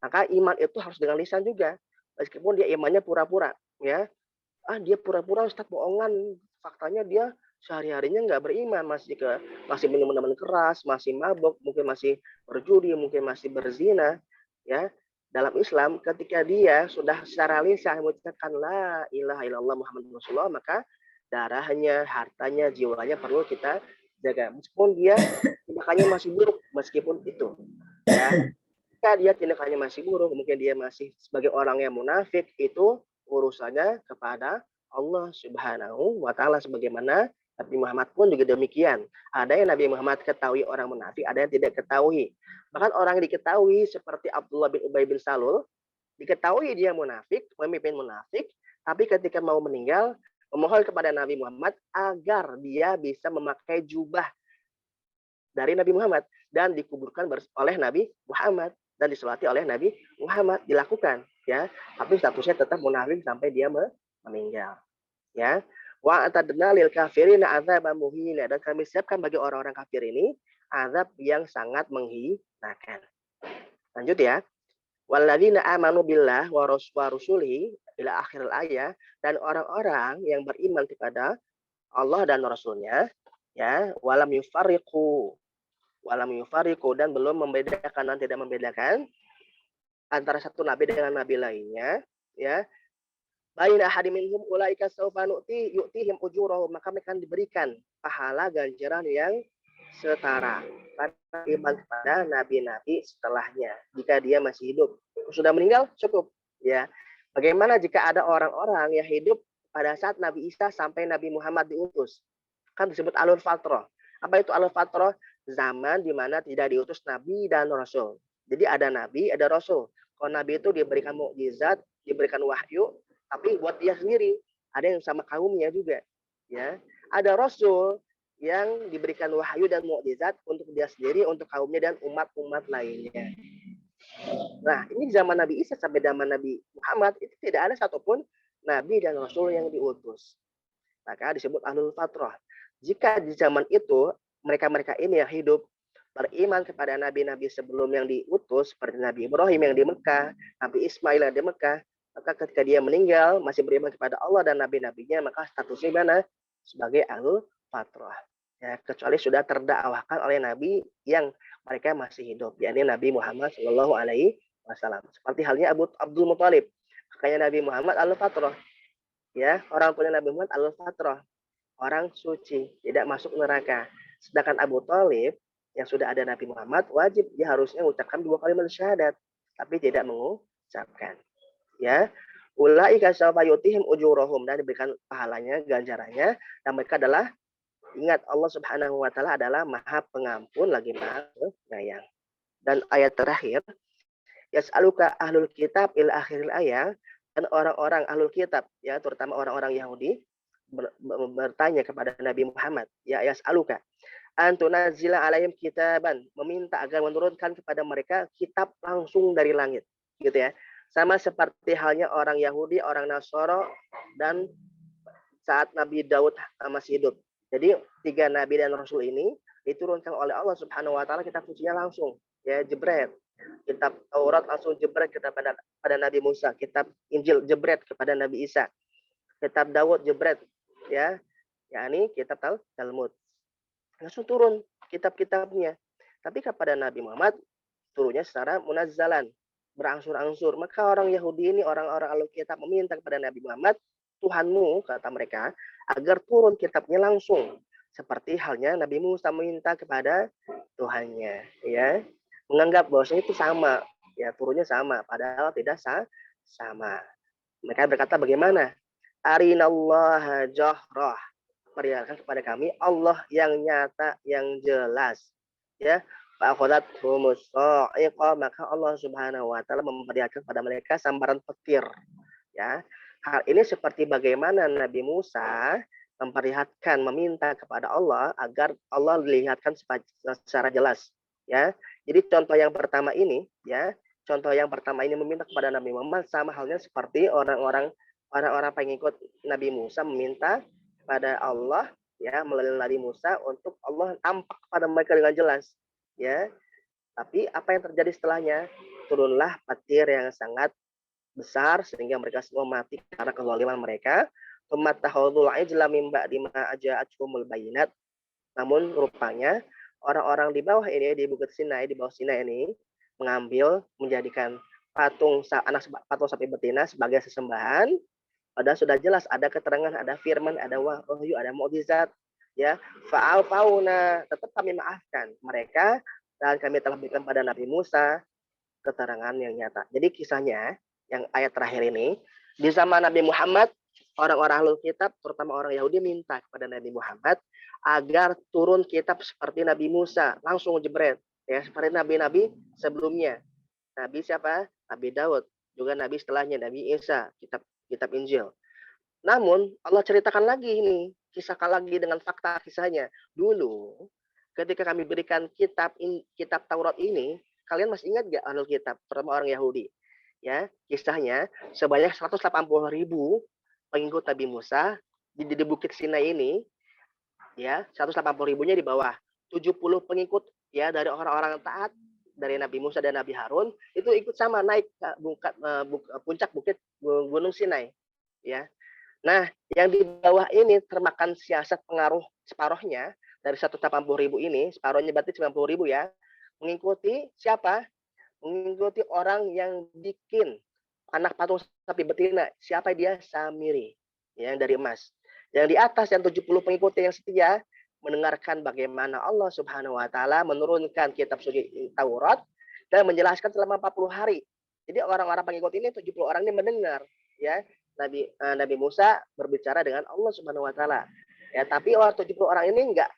S1: Maka iman itu harus dengan lisan juga, meskipun dia imannya pura-pura ya. Dia pura-pura Ustaz, bohongan, faktanya dia sehari-harinya nggak beriman, masih minum minuman keras, masih mabuk, mungkin masih berjudi, mungkin masih berzina ya. Dalam Islam ketika dia sudah secara lisan mengucapkan la ilaha illallah Muhammadur Rasulullah, maka darahnya, hartanya, jiwanya perlu kita jaga. Meskipun dia tindakannya masih buruk, meskipun itu ya. Jika dia tindakannya masih buruk, mungkin dia masih sebagai orang yang munafik, itu urusannya kepada Allah Subhanahu wa taala, sebagaimana Nabi Muhammad pun juga demikian. Ada yang Nabi Muhammad ketahui orang munafik, ada yang tidak ketahui. Bahkan orang yang diketahui seperti Abdullah bin Ubay bin Salul, diketahui dia munafik, pemimpin munafik, tapi ketika mau meninggal memohon kepada Nabi Muhammad agar dia bisa memakai jubah dari Nabi Muhammad dan dikuburkan oleh Nabi Muhammad dan disolati oleh Nabi Muhammad, dilakukan ya, tapi statusnya tetap munafik sampai dia meninggal ya. Wa atadna lil kafirina adzaban muhina, dan kami siapkan bagi orang-orang kafir ini azab yang sangat menghinakan. Lanjut ya. Walladzina amanu billah wa rusulihi ila akhiril ayat, dan orang-orang yang beriman kepada Allah dan Rasulnya ya, walam yufarriqu dan belum membedakan dan tidak membedakan antara satu nabi dengan nabi lainnya ya. Baina ahadim minhum ulaika saufa yu'tihim ujurahum, maka mereka diberikan pahala ganjaran yang setara karena iman kepada nabi-nabi setelahnya jika dia masih hidup. Sudah meninggal cukup ya. Bagaimana jika ada orang-orang yang hidup pada saat Nabi Isa sampai Nabi Muhammad diutus? Kan disebut alul fatrah. Apa itu alul fatrah? Zaman di mana tidak diutus nabi dan rasul. Jadi ada nabi, ada rasul. Kalau nabi itu diberikan mukjizat, diberikan wahyu, tapi buat dia sendiri. Ada yang sama kaumnya juga ya. Ada rasul yang diberikan wahyu dan mukjizat untuk dia sendiri, untuk kaumnya dan umat-umat lainnya. Nah, ini zaman Nabi Isa sampai zaman Nabi Muhammad itu tidak ada satupun nabi dan rasul yang diutus. Maka disebut ahlul fatrah. Jika di zaman itu mereka-mereka ini yang hidup beriman kepada nabi-nabi sebelum yang diutus, seperti Nabi Ibrahim yang di Mekah, Nabi Ismail yang di Mekah, maka ketika dia meninggal masih beriman kepada Allah dan nabi-nabinya, maka statusnya mana? Sebagai ahlul fatrah ya, kecuali sudah terdakwahkan oleh nabi yang mereka masih hidup, yakni Nabi Muhammad Shallallahu Alaihi Wasallam. Seperti halnya Abdul Muthalib, kakaknya Nabi Muhammad ahlul fatrah ya, orang tuanya Nabi Muhammad ahlul fatrah, orang suci, tidak masuk neraka. Sedangkan Abu Thalib yang sudah ada Nabi Muhammad, wajib dia harusnya mengucapkan dua kalimat syahadat, tapi tidak mengucapkan ya. Ulaika sawfa yu'tihim ujurahum, dan diberikan pahalanya, ganjarannya, dan mereka adalah, ingat Allah Subhanahu wa taala adalah Maha Pengampun lagi Maha Penyayang. Dan ayat terakhir, yas'aluka ahlul kitab ila akhiril ayat, dan orang-orang ahlul kitab ya, terutama orang-orang Yahudi bertanya kepada Nabi Muhammad, ya yas'aluka antunazila alaihim kitaban, meminta agar menurunkan kepada mereka kitab langsung dari langit gitu ya. Sama seperti halnya orang Yahudi, orang Nasoro, dan saat Nabi Daud masih hidup. Jadi 3 nabi dan rasul ini diturunkan oleh Allah Subhanahu wa taala kitab sucinya langsung, ya, jebret. Kitab Taurat langsung jebret kepada Nabi Musa, kitab Injil jebret kepada Nabi Isa. Kitab Daud jebret, ya. Yakni kitab Talmud. Langsung turun kitab-kitabnya. Tapi kepada Nabi Muhammad turunnya secara munazzalan, berangsur-angsur. Maka orang Yahudi ini, orang-orang Ahlul Kitab meminta kepada Nabi Muhammad, Tuhanmu, kata mereka, agar turun kitabnya langsung. Seperti halnya Nabi Musa meminta kepada Tuhannya, ya. Menganggap bahwasanya itu sama, ya, turunnya sama, padahal tidak sama. Mereka berkata bagaimana? Arinallaha jahrah. Perlihatkan kepada kami Allah yang nyata, yang jelas. Ya, fa'akhadathhumus sha'iqah, maka Allah Subhanahu wa taala memperlihatkan kepada mereka sambaran petir. Ya. Hal ini seperti bagaimana Nabi Musa memperlihatkan, meminta kepada Allah agar Allah dilihatkan secara jelas. Ya. Jadi contoh yang pertama ini, ya, contoh yang pertama ini meminta kepada Nabi Muhammad sama halnya seperti orang-orang pengikut Nabi Musa meminta pada Allah, ya, melalui Nabi Musa untuk Allah tampak pada mereka dengan jelas, ya. Tapi apa yang terjadi setelahnya? Turunlah petir yang sangat besar sehingga mereka semua mati karena kezaliman mereka. Tumattahudul ijla min ba'di ma aja'atkumul bayinat. Namun rupanya orang-orang di bawah ini, di Bukit Sinai, di bawah Sinai ini menjadikan patung sapi betina sebagai sesembahan. Padahal sudah jelas ada keterangan, ada firman, ada wahyu, ada mukjizat, ya. Fa'afauna, tetap kami maafkan mereka dan kami telah berikan pada Nabi Musa keterangan yang nyata. Jadi kisahnya yang ayat terakhir ini, di zaman Nabi Muhammad, orang-orang Ahlul Kitab, terutama orang Yahudi, minta kepada Nabi Muhammad agar turun kitab seperti Nabi Musa, langsung jebret, ya, seperti nabi-nabi sebelumnya. Nabi siapa? Nabi Daud, juga nabi setelahnya Nabi Isa, kitab Injil. Namun Allah ceritakan lagi ini, kisahkan lagi dengan fakta kisahnya. Dulu ketika kami berikan kitab Taurat ini, kalian masih ingat gak Ahlul Kitab, terutama orang Yahudi? Ya, kisahnya sebanyak 180.000 pengikut Nabi Musa di Bukit Sinai ini, ya, 180.000-nya di bawah. 70 pengikut, ya, dari orang-orang taat dari Nabi Musa dan Nabi Harun itu ikut sama naik ke puncak bukit Gunung Sinai, ya. Nah, yang di bawah ini termakan siasat pengaruh separuhnya dari 180.000 ini, separuhnya berarti 90.000, ya. Mengikuti siapa? Mengikuti orang yang bikin anak patung sapi betina. Siapa dia? Samiri, yang dari emas. Yang di atas yang 70 pengikutnya yang setia mendengarkan bagaimana Allah Subhanahu wa taala menurunkan kitab suci Taurat dan menjelaskan selama 40 hari. Jadi orang-orang pengikut ini 70 orang ini mendengar, ya, Nabi Musa berbicara dengan Allah Subhanahu wa taala. Ya, tapi orang 70 orang ini enggak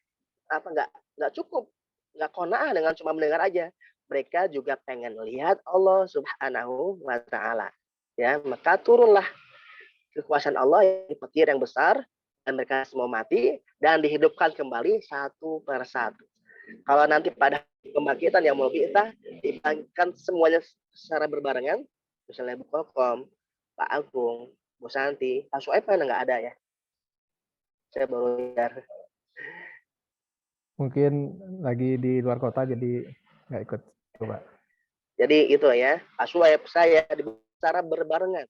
S1: cukup, enggak qanaah dengan cuma mendengar aja. Mereka juga pengen lihat Allah Subhanahu wa taala. Ya, maka turunlah kekuasaan Allah yang petir yang besar dan mereka semua mati dan dihidupkan kembali satu persatu. Kalau nanti pada kebangkitan yang mau kita dibangkitkan semuanya secara berbarengan, misalnya Bu Kokom, Pak Agung, Bu Santi, Pak Suaib kan nggak ada, ya. Saya baru lihat.
S4: Mungkin lagi di luar kota jadi nggak ikut, coba.
S1: Jadi itu, ya, Pak Suaib, saya secara berbarengan.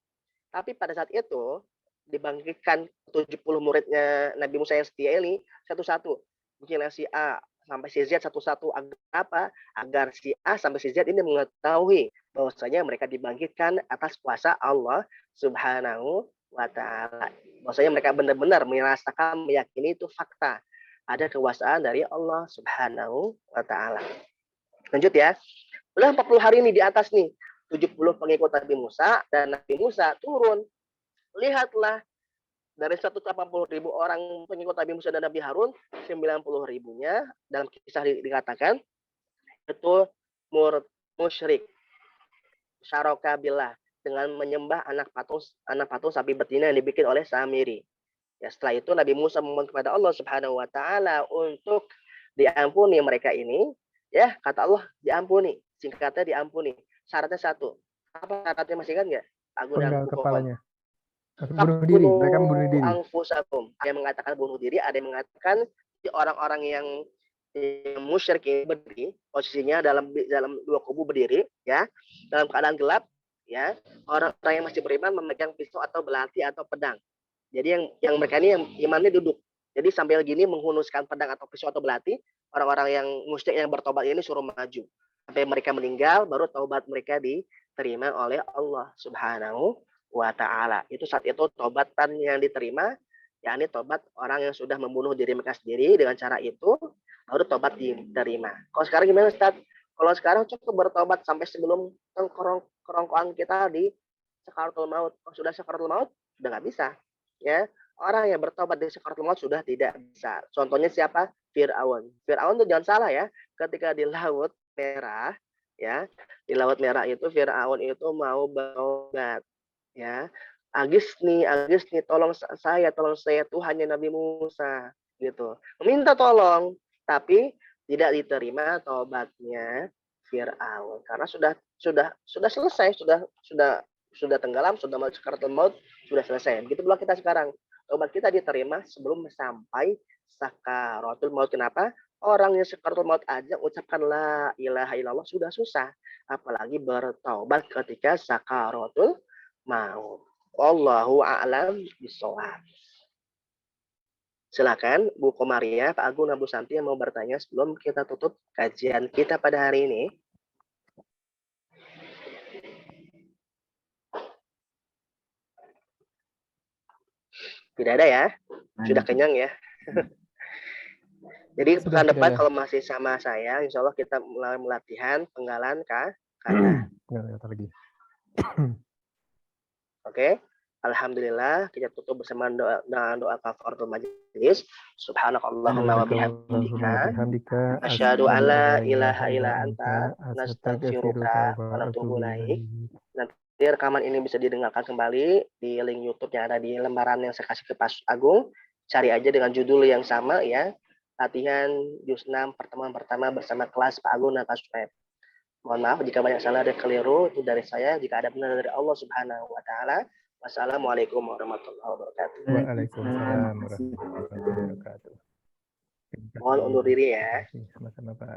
S1: Tapi pada saat itu dibangkitkan 70 muridnya Nabi Musa yang setia ini satu-satu. Mungkin si A sampai si Z satu-satu, agar apa? Agar si A sampai si Z ini mengetahui bahwasanya mereka dibangkitkan atas kuasa Allah Subhanahu wa taala. Bahwasanya mereka benar-benar merasakan, meyakini itu fakta. Ada kekuasaan dari Allah Subhanahu wa taala. Lanjut, ya. Udah 40 hari ini di atas nih. 70 pengikut Nabi Musa dan Nabi Musa turun. Lihatlah dari 180.000 orang pengikut Nabi Musa dan Nabi Harun, 90.000-nya dalam kisah dikatakan itu musyrik, syaraka billah, dengan menyembah anak patung sapi betina yang dibikin oleh Samiri. Ya, setelah itu Nabi Musa memohon kepada Allah Subhanahu wa taala untuk diampuni mereka ini, ya, kata Allah diampuni, singkatnya diampuni. Syaratnya satu. Apa syaratnya, masih ingat nggak?
S4: Penggal kepalanya. Bunuh diri, mereka bunuh diri.
S1: Anfusakum. Ada yang mengatakan bunuh diri, ada yang mengatakan orang-orang yang musyrik berdiri, posisinya dalam dua kubu berdiri, ya, dalam keadaan gelap, ya, orang-orang yang masih beriman memegang pisau atau belati atau pedang. Jadi yang mereka ini yang imannya duduk. Jadi sambil gini menghunuskan pedang atau pisau atau belati, orang-orang yang musyrik yang bertobat ini suruh maju sampai mereka meninggal, baru taubat mereka diterima oleh Allah Subhanahu wa ta'ala. Itu saat itu tobatan yang diterima, yakni tobat orang yang sudah membunuh diri mereka sendiri dengan cara itu, baru tobat diterima. Kalau sekarang gimana Ustaz? Kalau sekarang cukup bertobat sampai sebelum kerongkongan kita di sakaratul maut. Kalau sudah sakaratul maut, sudah nggak bisa. Ya, orang yang bertobat di sakaratul maut sudah tidak bisa. Contohnya siapa? Fir'aun. Fir'aun itu jangan salah ya, ketika di Laut Merah, ya, di Laut Merah itu Fir'aun itu mau bertobat, ya. Agis nih, tolong saya Tuhannya Nabi Musa, gitu. Meminta tolong, tapi tidak diterima tobatnya Fir'aun karena sudah selesai, sudah tenggelam, sudah masuk sakaratul maut, sudah selesai. Begitu pula kita sekarang. Tobat kita diterima sebelum sampai sakaratul maut. Kenapa? Orang yang sakaratul maut aja ucapkan la ilaha illallah sudah susah, apalagi bertaubat ketika sakaratul maut. Wallahu a'lam bishawab. Silakan Bu Komaria, Pak Agung, Bu Santi yang mau bertanya sebelum kita tutup kajian kita pada hari ini. Tidak ada ya? Sudah kenyang ya? Jadi pekan depan kalau masih sama saya, insya Allah kita mulai latihan penggalan kata.
S4: lagi.
S1: Oke. Alhamdulillah kita tutup bersama doa kafaratul majelis. Subhanakallahumma wa bihamdika asyhadu an la ilaha illa anta nastaghfiruka wa natubu ilaik. Nanti rekaman ini bisa didengarkan kembali di link YouTube yang ada di lembaran yang saya kasih ke Pak Agung. Cari aja dengan judul yang sama ya. Latihan Juz 6 pertemuan pertama bersama kelas Pak Agung dan Pak Suhaib. Mohon maaf jika banyak salah dan keliru itu dari saya. Jika ada benar dari Allah Subhanahu wa taala. Wassalamualaikum warahmatullahi wabarakatuh.
S4: Waalaikumsalam warahmatullahi wabarakatuh.
S1: Mohon undur diri ya.
S4: Sama-sama Pak.